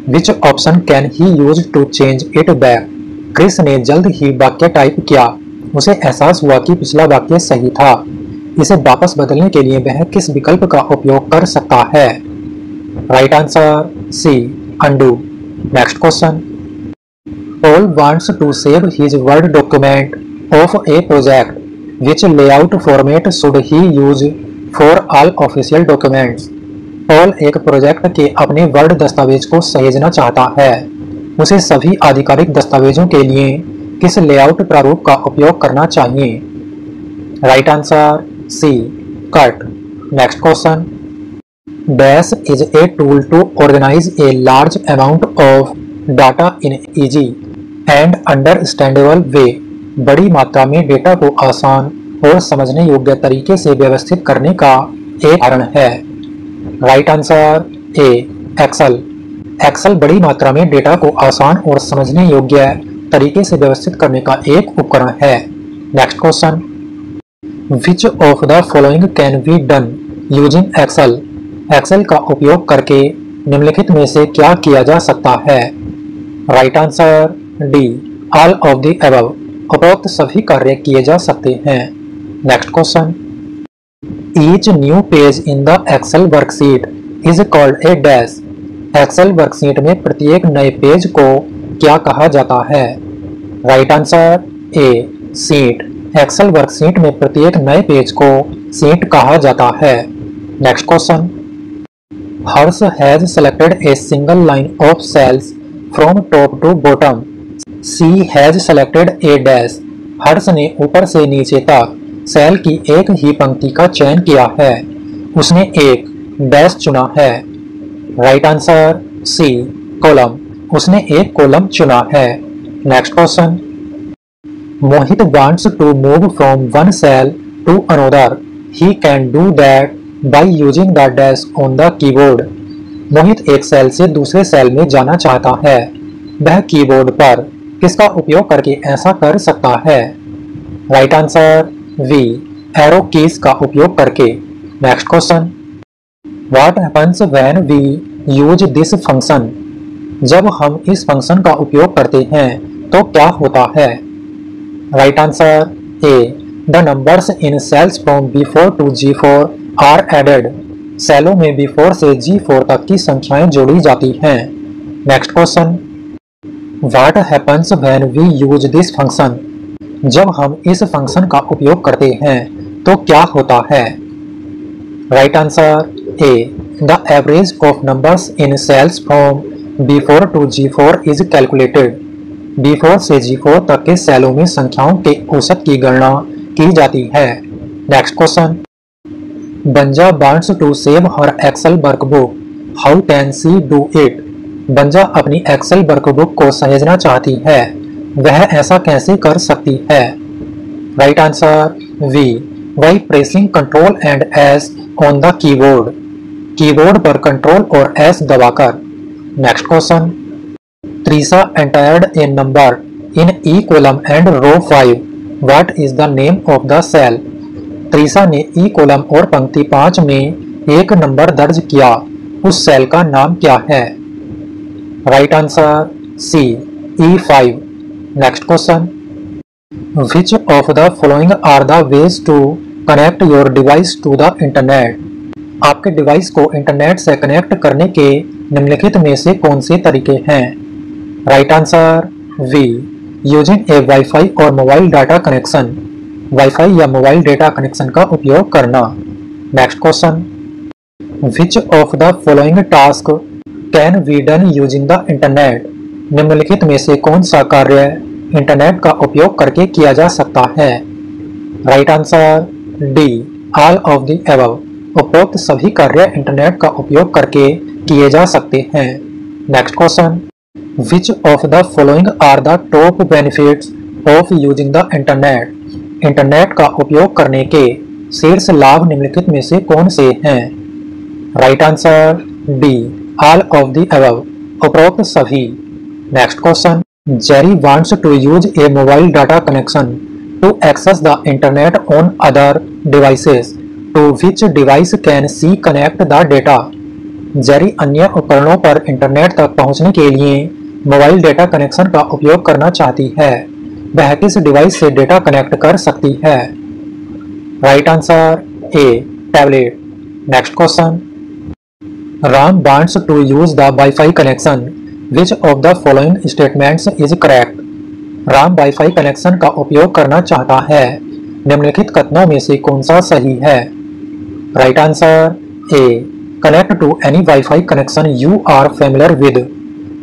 which option can he use to change it back. Chris ने जल्द ही वाक्य टाइप किया, उसे एहसास हुआ कि पिछला वाक्य सही था। इसे वापस बदलने के लिए वह किस विकल्प का उपयोग कर सकता है? Right answer C, undo। Next question, Paul wants to save his Word document of a project. Which layout format should he use for all official documents? Paul एक प्रोजेक्ट के अपने वर्ड दस्तावेज को सहेजना चाहता है। उसे सभी आधिकारिक दस्तावेजों के लिए किस लेआउट प्रारूप का उपयोग करना चाहिए? Right answer C, cut. Next question, Dash is a tool to organize a large amount of data in easy and understandable way. बड़ी मात्रा में डेटा को आसान और समझने योग्य तरीके से व्यवस्थित करने का एक कारण है। Right answer A, Excel. Excel बड़ी मात्रा में डेटा को आसान और समझने योग्य तरीके से व्यवस्थित करने का एक उपकरण है। Next question, which of the following can be done using Excel? Excel का उपयोग करके निम्नलिखित में से क्या किया जा सकता है? Right answer D, all of the above. उपरोक्त सभी कार्य किए जा सकते हैं। Next question, each new page in the Excel worksheet is called a dash. Excel worksheet में प्रत्येक नए पेज को क्या कहा जाता है? Right answer A, sheet. Excel worksheet में प्रत्येक नए पेज को सीट कहा जाता है। Next question, Harsh has selected a single line of cells from top to bottom. She has selected a dash. Harsh ने ऊपर से नीचे तक सेल की एक ही पंक्ति का चयन किया है। उसने एक डैश चुना है। Right answer C, column. उसने एक कॉलम चुना है। Next question, Mohit wants to move from one cell to another. He can do that by using the dash on the keyboard. Mohit एक सेल से दूसरे सेल में जाना चाहता है। वह कीबोर्ड पर किसका उपयोग करके ऐसा कर सकता है? Right answer B, arrow keys का उपयोग करके। Next question, what happens when we use this function? जब हम इस फंक्शन का उपयोग करते हैं तो क्या होता है? Right answer A, the numbers in cells from B4 to G4 are added. सेलों में B4 से G4 तक की संख्याएं जोड़ी जाती हैं। Next question, What happens when we use this function? जब हम इस फंक्शन का उपयोग करते हैं तो क्या होता है? Right answer A, the average of numbers in cells from B4 to G4 is calculated. B4 से G4 तक के सेलों में संख्याओं के औसत की गणना की जाती है। Next question, Banja wants to save her Excel workbook. How can she do it? Banja अपनी एक्सेल वर्कबुक को सहेजना चाहती है। वह ऐसा कैसे कर सकती है? Right answer B, by pressing control and S on the keyboard. Keyboard पर कंट्रोल और एस दबाकर। Next question, Trisha entered a number in E column and row 5। What is the name of the cell? Trisha ने ई कॉलम और पंक्ति 5 में एक नंबर दर्ज किया। उस सेल का नाम क्या है? Right answer C, E5। Next question, which of the following are the ways to connect your device to the internet? आपके डिवाइस को इंटरनेट से कनेक्ट करने के निम्नलिखित में से कौन से तरीके हैं? Right answer B, using a WiFi और मोबाइल डाटा कनेक्शन। वाईफाई या मोबाइल डेटा कनेक्शन का उपयोग करना। Next question, which of the following task can be done using the internet? निम्नलिखित में से कौन सा कार्य इंटरनेट का उपयोग करके किया जा सकता है? Right answer D, all of the above. उपरोक्त सभी कार्य इंटरनेट का उपयोग करके किए जा सकते हैं। Next question, which of the following are the top benefits of using the internet? Internet का उपयोग करने के शीर्ष लाभ निम्नलिखित में से कौन से हैं? Right answer D, all of the above. उपरोक्त सभी। Next question, Jerry wants to use a mobile data connection to access the internet on other devices. To which device can she connect the data? Jerry अन्य उपकरणों पर इंटरनेट तक पहुंचने के लिए मोबाइल डेटा कनेक्शन का उपयोग करना चाहती है। वह किस डिवाइस से डेटा कनेक्ट कर सकती है? Right answer A tablet. Next question, Ram wants to use the WiFi connection, which of the following statements is correct? Ram WiFi connection का उपयोग करना चाहता है, निम्नलिखित कथनों में से कौन सा सही है? Right answer A connect to any wifi connection you are familiar with,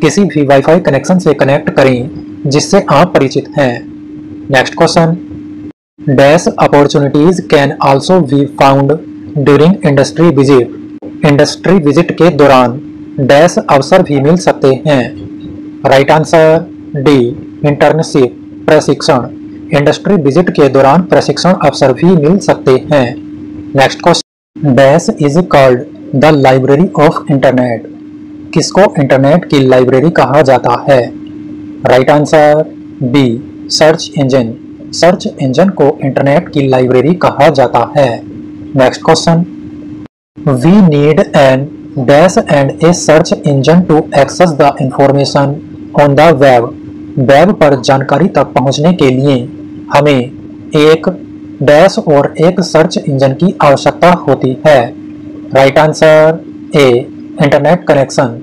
किसी भी वाईफाई कनेक्शन से कनेक्ट करें जिससे आप परिचित हैं। Next question, dash opportunities can also be found during industry visit, industry visit के दौरान डैश अवसर भी मिल सकते हैं? राइट आंसर डी इंटर्नशिप प्रशिक्षण, इंडस्ट्री विजिट के दौरान प्रशिक्षण अवसर भी मिल सकते हैं। Next question, dash is called the library of internet, किसको इंटरनेट की लाइब्रेरी कहा जाता है? Right answer B search engine, search engine को इंटरनेट की लाइब्रेरी कहा जाता है। Next question, we need an dash and a search engine to access the information on the web, web पर जानकारी तक पहुंचने के लिए हमें एक डैश और एक सर्च इंजन की आवश्यकता होती है। राइट आंसर ए इंटरनेट कनेक्शन,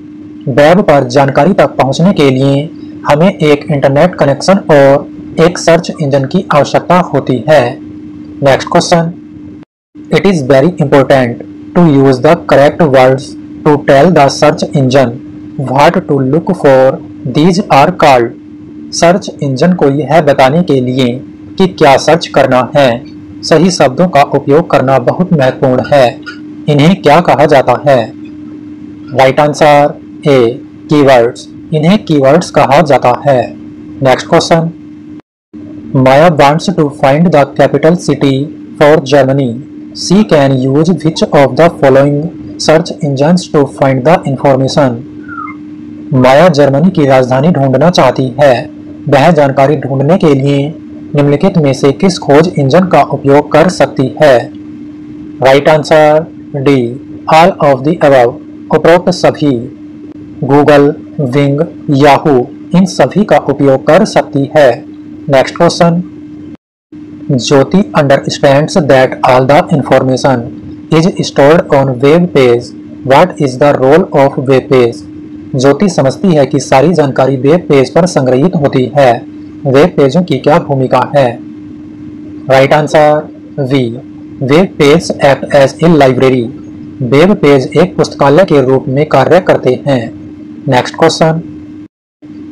वेब पर जानकारी तक पहुंचने के लिए हमें एक इंटरनेट कनेक्शन और एक सर्च इंजन की आवश्यकता होती है। Next question, it is very important to use the correct words to tell the search engine what to look for, these are called, search engine को यह बताने के लिए कि क्या सर्च करना है सही शब्दों का उपयोग करना बहुत महत्वपूर्ण है, इन्हें क्या कहा जाता है? राइट आंसर ए कीवर्ड्स, इन्हें कीवर्ड्स कहा जाता है। Next question, Maya wants to find the capital city for Germany, she can use which of the following search engines to find the information? Maya Germany की राजधानी ढूंढना चाहती है, वह जानकारी ढूंढने के लिए निम्नलिखित में से किस खोज इंजन का उपयोग कर सकती है? Right answer D all of the above, उपरोक्त सभी, गूगल, विंग, याहू इन सभी का उपयोग कर सकती है। Next question, Jyoti understands that all the information is stored on web page, what is the role of web page? Jyoti समझती है कि सारी जानकारी वेब पेज पर संग्रहित होती है, वेब पेजों की क्या भूमिका है? Right answer B web page act as a library, web page एक पुस्तकालय के रूप में कार्य करते हैं। Next question,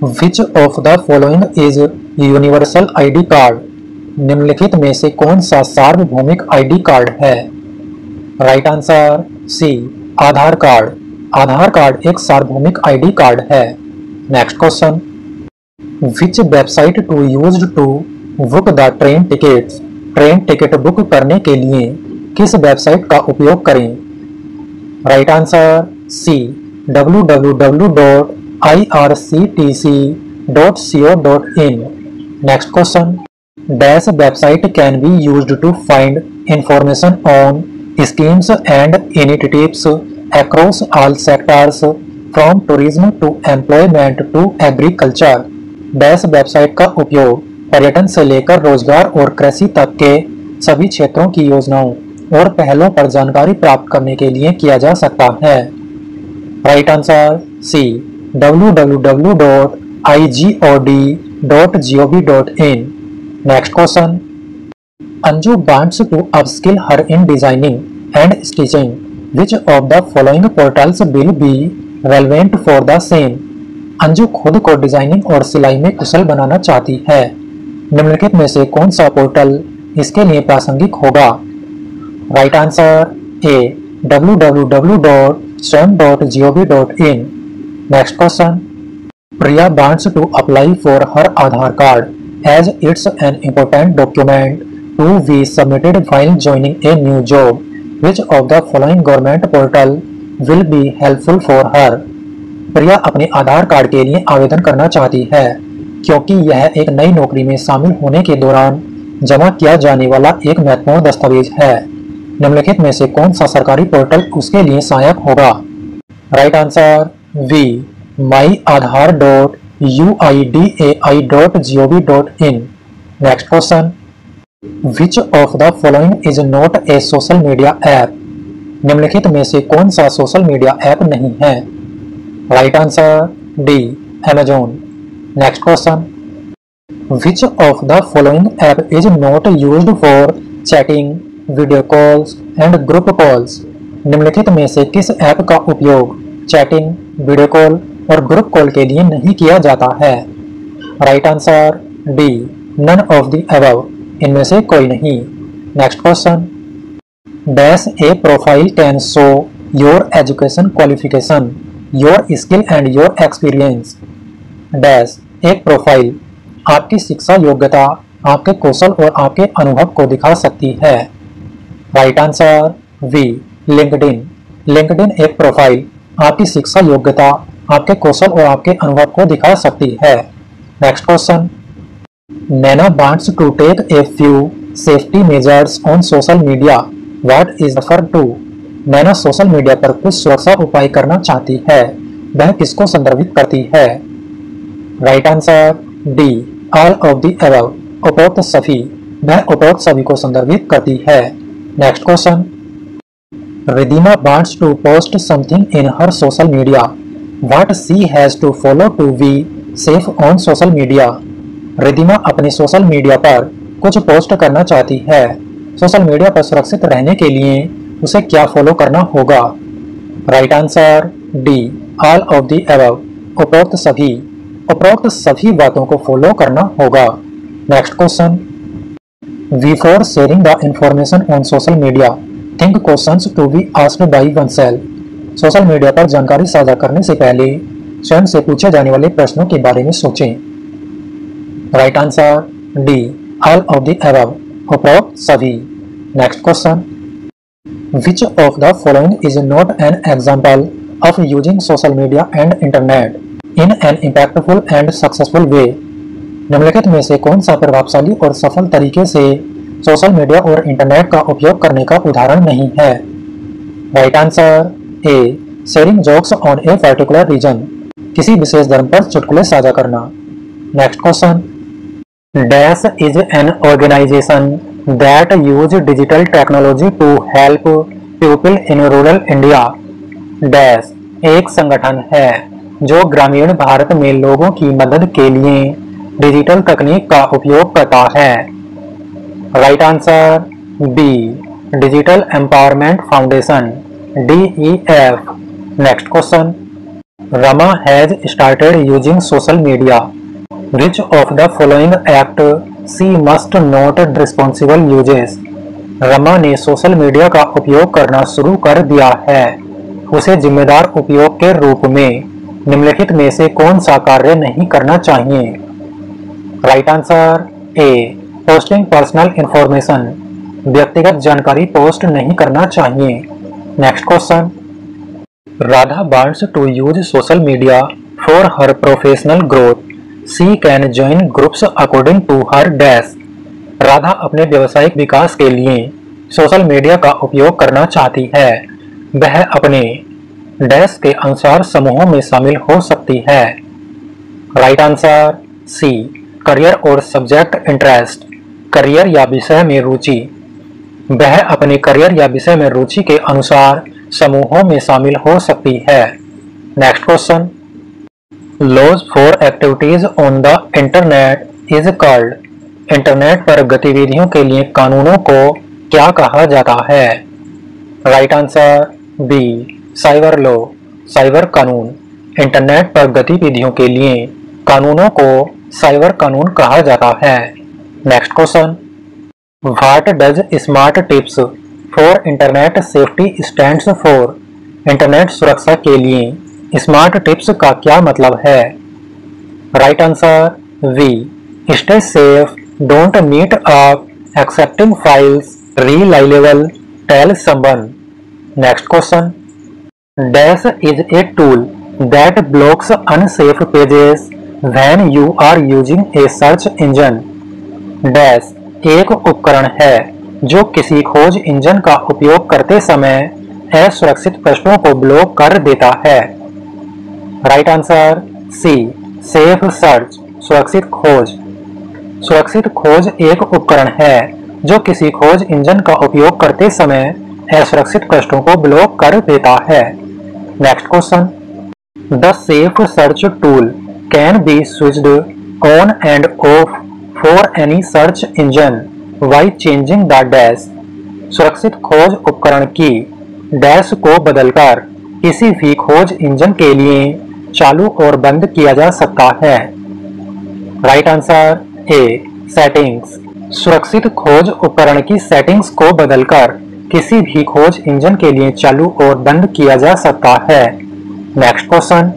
which of the following is universal ID card, निम्नलिखित में से कौन सा सार्वभौमिक आईडी कार्ड है? Right answer C Aadhaar card, Aadhaar card एक सार्वभौमिक आईडी कार्ड है। Next question, which website to used to book the train tickets, train ticket book करने के लिए किस वेबसाइट का उपयोग करें? Right answer C www.irctc.co.in। Next question, dash website can be used to find information on schemes and initiatives across all sectors from tourism to employment to agriculture. Dash website का उपयोग पर्यटन से लेकर रोजगार और कृषि तक के सभी क्षेत्रों की योजनाओं और पहलों पर जानकारी प्राप्त करने के लिए किया जा सकता है। Right answer C www.igod.gov.in। Next question, Anju wants to upskill her in designing and stitching, which of the following portals will be relevant for the same? Anju खुद को डिजाइनिंग और सिलाई में कुशल बनाना चाहती है, निम्नलिखित में से कौन सा पोर्टल इसके लिए प्रासंगिक होगा? Right answer A www.swam.gov.in। Next question, Priya wants to apply for her Aadhaar card as it's an important document to be submitted while joining a new job, which of the following government portal will be helpful for her? Priya अपने आधार कार्ड के लिए आवेदन करना चाहती है क्योंकि यह एक नई नौकरी में शामिल होने के दौरान जमा किया जाने वाला एक महत्वपूर्ण दस्तावेज है, निम्नलिखित में से कौन सा सरकारी पोर्टल उसके लिए सहायक होगा? Right answer B myAadhar.uidai.gov.in। Next question, which of the following is not a social media app? निम्नलिखित में से कौन सा सोशल मीडिया ऐप नहीं है? Right answer D, Amazon। Next question, which of the following app is not used for chatting, video calls and group calls? निम्नलिखित में से किस ऐप का उपयोग चैटिंग, वीडियो कॉल और ग्रुप कॉल के लिए नहीं किया जाता है? Right answer D, none of the above, इनमें से कोई नहीं। Next question, dash a profile can show your education qualification, your skill and your experience. Dash एक प्रोफाइल आपकी शिक्षा योग्यता, आपके कौशल और आपके अनुभव को दिखा सकती है। Right answer B, LinkedIn. LinkedIn एक प्रोफाइल आपकी शिक्षा योग्यता, आपके कौशल और आपके अनुभव को दिखा सकती है। Next question, Naina wants to take a few safety measures on social media, what is refer to? Naina social media पर कुछ सुरक्षा उपाय करना चाहती है, वह किसको संदर्भित करती है? Right answer D, all of the above, उपरोक्त सभी, वह उपरोक्त सभी को संदर्भित करती है। Next question, Ridhima wants to post something in her social media, what she has to follow to be safe on social media? Ridhima अपने सोशल मीडिया पर कुछ पोस्ट करना चाहती है, सोशल मीडिया पर सुरक्षित रहने के लिए उसे क्या फॉलो करना होगा? Right answer D, all of the above, उपरोक्त सभी, उपरोक्त सभी बातों को फॉलो करना होगा। Next question, before sharing the information on social media, think questions to be asked by oneself. Social media पर जानकारी साझा करने से पहले स्वयं से पूछे जाने वाले प्रश्नों के बारे में सोचें। Right answer D, all of the above, उपरोक्त सभी। Next question, which of the following is not an example of using social media and internet in an impactful and successful way? निम्नलिखित में से कौन सा प्रभावशाली और सफल तरीके से सोशल मीडिया और इंटरनेट का उपयोग करने का उदाहरण नहीं है? Right answer A, sharing jokes on a particular region, किसी विशेष धर्म पर चुटकुले साझा करना। Next question, dash is an organization that use digital technology to help people in rural India. Dash एक संगठन है जो ग्रामीण भारत में लोगों की मदद के लिए डिजिटल तकनीक का उपयोग करता है। Right answer B, digital empowerment foundation, DEF। Next question, Rama has started using social media, which of the following act she must not responsible uses? Rama ने सोशल मीडिया का उपयोग करना शुरू कर दिया है, उसे जिम्मेदार उपयोग के रूप में निम्नलिखित में से कौन सा कार्य नहीं करना चाहिए? Right answer A, posting personal information, व्यक्तिगत जानकारी पोस्ट नहीं करना चाहिए। Next question, Radha wants to use social media for her professional growth, she can join groups according to her dash. Radha अपने व्यावसायिक विकास के लिए सोशल मीडिया का उपयोग करना चाहती है, वह अपने डैश के अनुसार समूहों में शामिल हो सकती है। राइट आंसर सी, करियर और सब्जेक्ट इंटरेस्ट, करियर या विषय में रुचि, वह अपने करियर या विषय में रुचि के अनुसार समूहों में शामिल हो सकती है। Next question, laws for activities on the internet is called. Internet पर गतिविधियों के लिए कानूनों को क्या कहा जाता है? Right answer B, cyber law, cyber कानून। इंटरनेट पर गतिविधियों के लिए कानूनों को साइबर कानून कहा जाता है। Next question, what does smart tips for internet safety stands for. Internet सुरक्षा के लिए स्मार्ट टिप्स का क्या मतलब है? Right answer B, stay safe, don't meet up, accepting files, reliable, tell someone. Next question, dash is a tool that blocks unsafe pages when you are using a search engine. Dash एक उपकरण है जो किसी खोज इंजन का उपयोग करते समय असुरक्षित पृष्ठों को ब्लॉक कर देता है। Right answer C, safe search, सुरक्षित खोज। सुरक्षित खोज एक उपकरण है जो किसी खोज इंजन का उपयोग करते समय असुरक्षित पृष्ठों को ब्लॉक कर देता है। Next question, the safe search tool can be switched on end of for any search engine by changing the dash. सुरक्षित खोज उपकरण की डैश को बदलकर किसी भी खोज इंजन के लिए चालू और बंद किया जा सकता है। राइट आंसर ए, सेटिंग्स। सुरक्षित खोज उपकरण की सेटिंग्स को बदलकर किसी भी खोज इंजन के लिए चालू और बंद किया जा सकता है। Next question,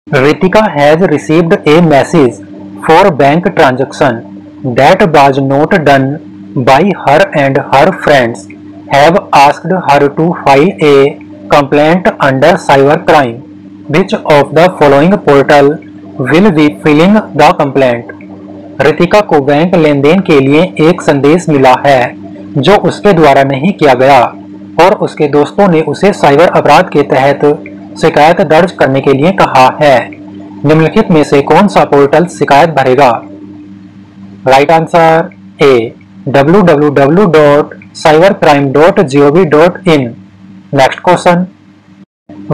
Ritika has received a message for bank transaction that was not done by her and her friends have asked her to file a complaint under cyber crime. Which of the following portal will be filling the complaint? Ritika को बैंक लेन देन के लिए एक संदेश मिला है जो उसके द्वारा नहीं किया गया और उसके दोस्तों ने उसे साइबर अपराध के तहत शिकायत दर्ज करने के लिए कहा है। निम्नलिखित में से कौन सा पोर्टल शिकायत भरेगा? Right answer A, www.cybercrime.gov.in। Next question,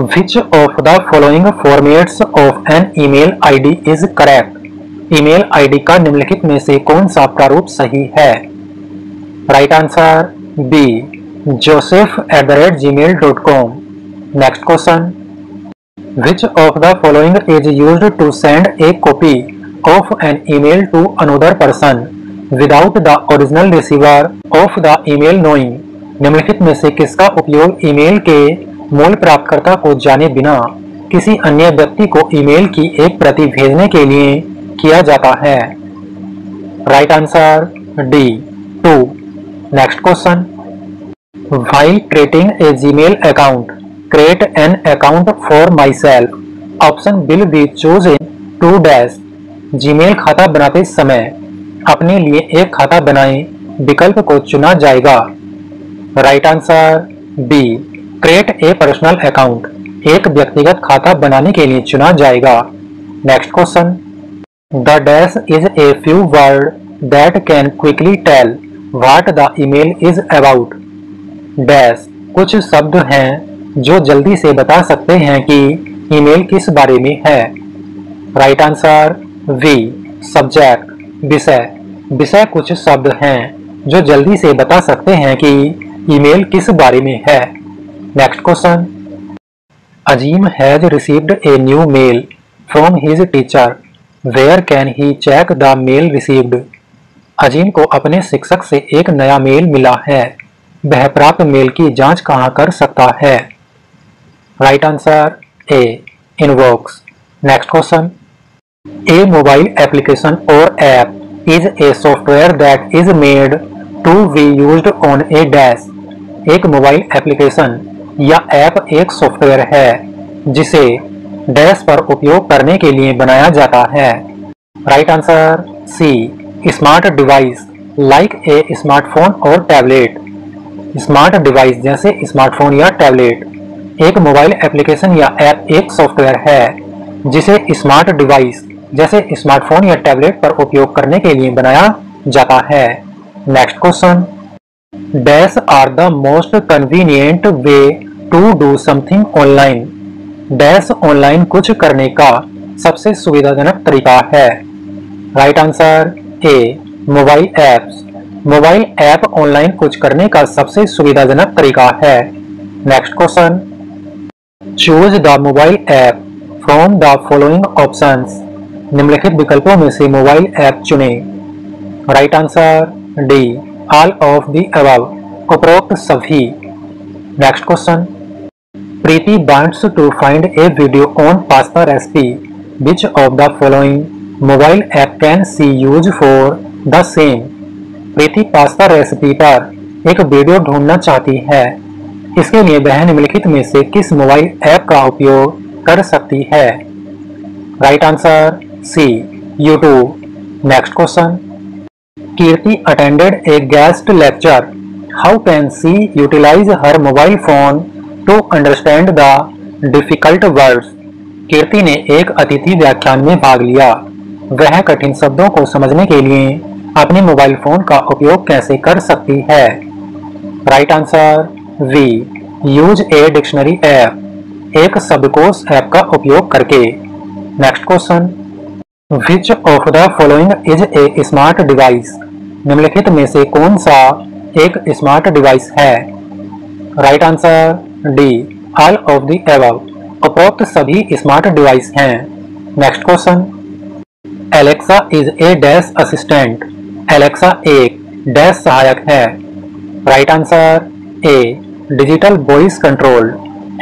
Which of the following formats of an email ID is correct? Email ID का निम्नलिखित में से कौन सा प्रारूप सही है? Right answer B, joseph@gmail.com। Next question, Which of the following is used to send a copy of an email to another person without the original receiver of the email knowing? निम्नलिखित में से किसका उपयोग ईमेल के मूल प्राप्तकर्ता को जाने बिना किसी अन्य व्यक्ति को ईमेल की एक प्रति भेजने के लिए किया जाता है? Right answer D, 2। Next question, while creating a Gmail account create an account for myself option will be chosen to dash. Gmail खाता बनाते समय अपने लिए एक खाता बनाएं विकल्प को चुना जाएगा। Right answer B, create a personal account एक व्यक्तिगत खाता बनाने के लिए चुना जाएगा। Next question, the dash is a few word that can quickly tell what the email is about. Dash कुछ शब्द हैं जो जल्दी से बता सकते हैं कि ईमेल किस बारे में है। राइट आंसर वी, सब्जेक्ट, विषय। विषय कुछ शब्द हैं जो जल्दी से बता सकते हैं कि ईमेल किस बारे में है। Next question, Azeem has received a new mail from his teacher where can he check the mail received. Azeem को अपने शिक्षक से एक नया मेल मिला है, वह प्राप्त मेल की जांच कहां कर सकता है? Right answer A, inbox. Next question, a mobile application और app is a software that is made to be used on a dash. एक मोबाइल एप्लीकेशन या ऐप एक सॉफ्टवेयर है जिसे डैश पर उपयोग करने के लिए बनाया जाता है। Right answer C, smart device like a smartphone और टैबलेट। स्मार्ट डिवाइस जैसे स्मार्टफोन या टैबलेट। एक मोबाइल एप्लीकेशन या ऐप एक सॉफ्टवेयर है जिसे स्मार्ट डिवाइस जैसे स्मार्टफोन या टैबलेट पर उपयोग करने के लिए बनाया जाता है। Next question, dash are the most convenient way to do something online. Dash online कुछ करने का सबसे सुविधाजनक तरीका है। Right answer A, mobile apps. Mobile app online कुछ करने का सबसे सुविधाजनक तरीका है। Next question, choose the mobile app from the following options. निम्नलिखित विकल्पों में से मोबाइल ऐप चुनें। Right answer D, all of the above, उपरोक्त सभी। Next question, Preeti wants to find a video on pasta recipe which of the following mobile app can she use for the same. Preeti pasta recipe पर एक वीडियो ढूंढना चाहती है, इसके लिए वह निम्नलिखित में से किस मोबाइल ऐप का उपयोग कर सकती है? Right answer C, YouTube. Next question, Kirti attended a guest lecture, how can she utilize her mobile phone to understand the difficult words. Kirti ने एक अतिथि व्याख्यान में भाग लिया, वह कठिन शब्दों को समझने के लिए अपने मोबाइल फोन का उपयोग कैसे कर सकती है? Right answer B use a dictionary app, एक शब्दकोश ऐप का उपयोग करके। Next question, which of the following is a smart device? निम्नलिखित में से कौन सा एक स्मार्ट डिवाइस है? Right answer D all of the above, उपरोक्त सभी स्मार्ट डिवाइस हैं। Next question, Alexa is a dash assistant, Alexa एक डैश सहायक है। Right answer A digital voice control,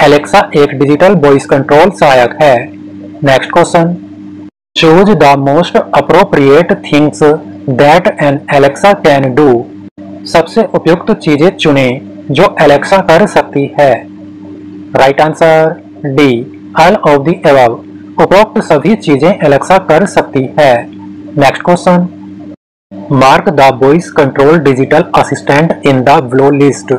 Alexa एक डिजिटल वॉइस कंट्रोल सहायक है। Next question, choose the most appropriate things that an Alexa can do, सबसे उपयुक्त चीजें चुनें जो एलेक्सा कर सकती है। Right answer D all of the above, उपरोक्त सभी चीजें एलेक्सा कर सकती है। Next question, mark the voice control digital assistant in the below list,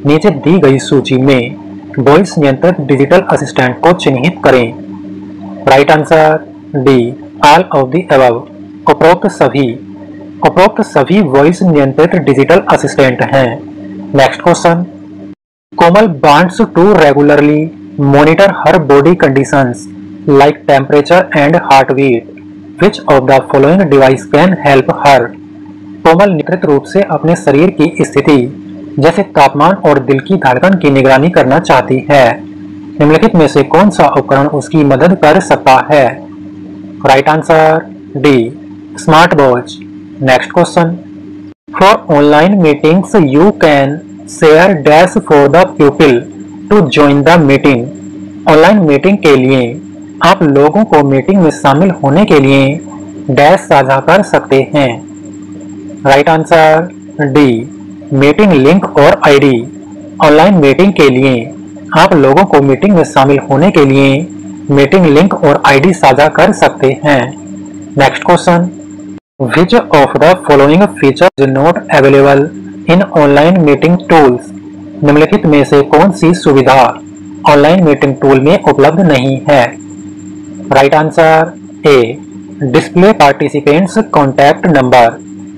नीचे दी गई सूची में वॉइस नियंत्रित डिजिटल असिस्टेंट को चिन्हित करें। Right answer D all of the above, उपरोक्त सभी वॉइस नियंत्रित डिजिटल असिस्टेंट हैं। Next question, Komal wants to regularly monitor her body conditions like temperature and heart beat, which of the following device can help her? Komal नियमित रूप से अपने शरीर की स्थिति जैसे तापमान और दिल की धड़कन की निगरानी करना चाहती है। निम्नलिखित में से कौन सा उपकरण उसकी मदद कर सकता है? Right answer D smart watch. Next question, for online meetings you can share dash for the people to join the meeting, online meeting के लिए आप लोगों को मीटिंग में शामिल होने के लिए डैश साझा कर सकते हैं। Right answer D meeting link और आईडी, ऑनलाइन मीटिंग के लिए आप लोगों को मीटिंग में शामिल होने के लिए मीटिंग लिंक और आईडी साझा कर सकते हैं। Next question, which of the following feature is not available in online meeting tools, निम्नलिखित में से कौन सी सुविधा ऑनलाइन मीटिंग टूल में उपलब्ध नहीं है? Right answer A display participants contact number,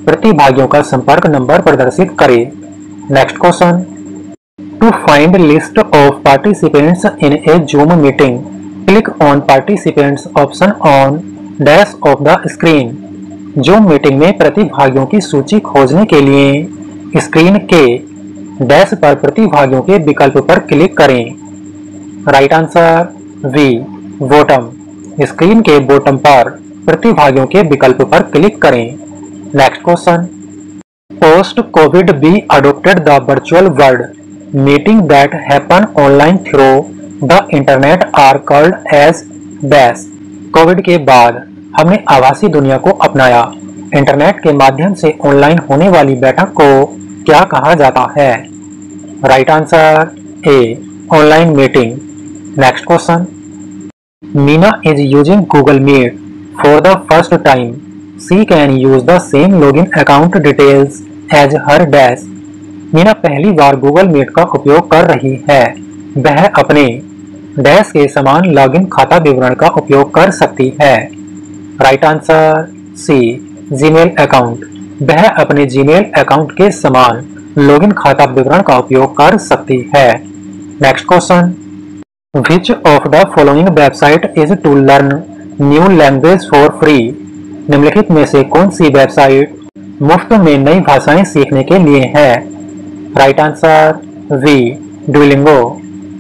प्रतिभागियों का संपर्क नंबर प्रदर्शित करे। Next question, to find list of participants in a Zoom meeting click on participants option on dash of the screen, Zoom meeting में प्रतिभागियों की सूची खोजने के लिए स्क्रीन के डैश पर प्रतिभागियों के विकल्प पर क्लिक करें। Right answer B bottom, screen के बॉटम पर प्रतिभागियों के विकल्प पर क्लिक करें। Next question, post COVID we adopted the virtual world meeting that happen online through the internet are called as dash, COVID के बाद हमने आभासी दुनिया को अपनाया, इंटरनेट के माध्यम से ऑनलाइन होने वाली बैठक को क्या कहा जाता है? Right answer A online meeting. Next question, Meena is using Google Meet for the first time, she can use the same login account details as her dash, Meena पहली बार गूगल मीट का उपयोग कर रही है, वह अपने डैश के समान लॉगिन खाता विवरण का उपयोग कर सकती है। Right answer C Gmail account, वह अपने जीमेल अकाउंट के समान लॉगिन खाता विवरण का उपयोग कर सकती है। Next question, which of the following website is to learn new language for free, निम्नलिखित में से कौन सी वेबसाइट मुफ्त में नई भाषाएं सीखने के लिए है? Right answer B Duolingo.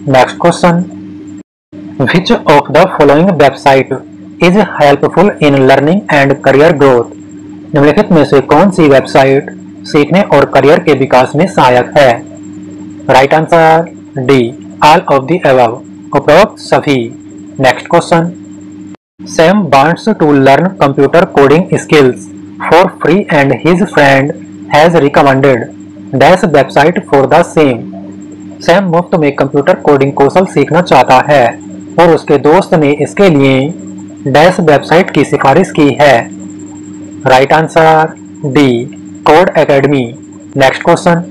Next question, which of the following website is helpful in learning and career growth, निम्नलिखित में से कौन सी वेबसाइट सीखने और करियर के विकास में सहायक है? Right answer D all of the above, उपरोक्त सभी। Next question, Sam wants to learn computer coding skills for free and his friend has recommended dash website for the same, Sam मुफ्त में कंप्यूटर कोडिंग कौशल सीखना चाहता है और उसके दोस्त ने इसके लिए डैश वेबसाइट की सिफारिश की है। Right answer D code academy. Next question,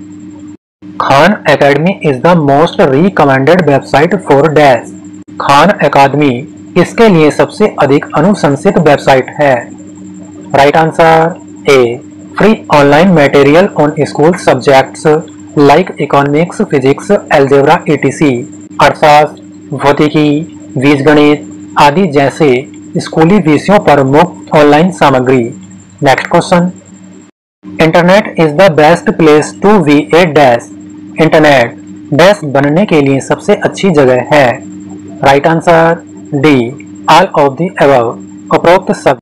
Khan academy is the most recommended website for dash, Khan अकादमी किसके लिए सबसे अधिक अनुशंसित वेबसाइट है? Right answer A, free online material on school subjects like economics, physics, algebra etc, अर्थशास्त्र, भौतिकी, बीजगणित आदि जैसे स्कूली विषयों पर मुफ्त ऑनलाइन सामग्री। Next question, internet is the best place to be a dash. Internet dash बनने के लिए सबसे अच्छी जगह है। Right answer D, all of the above, उपरोक्त सब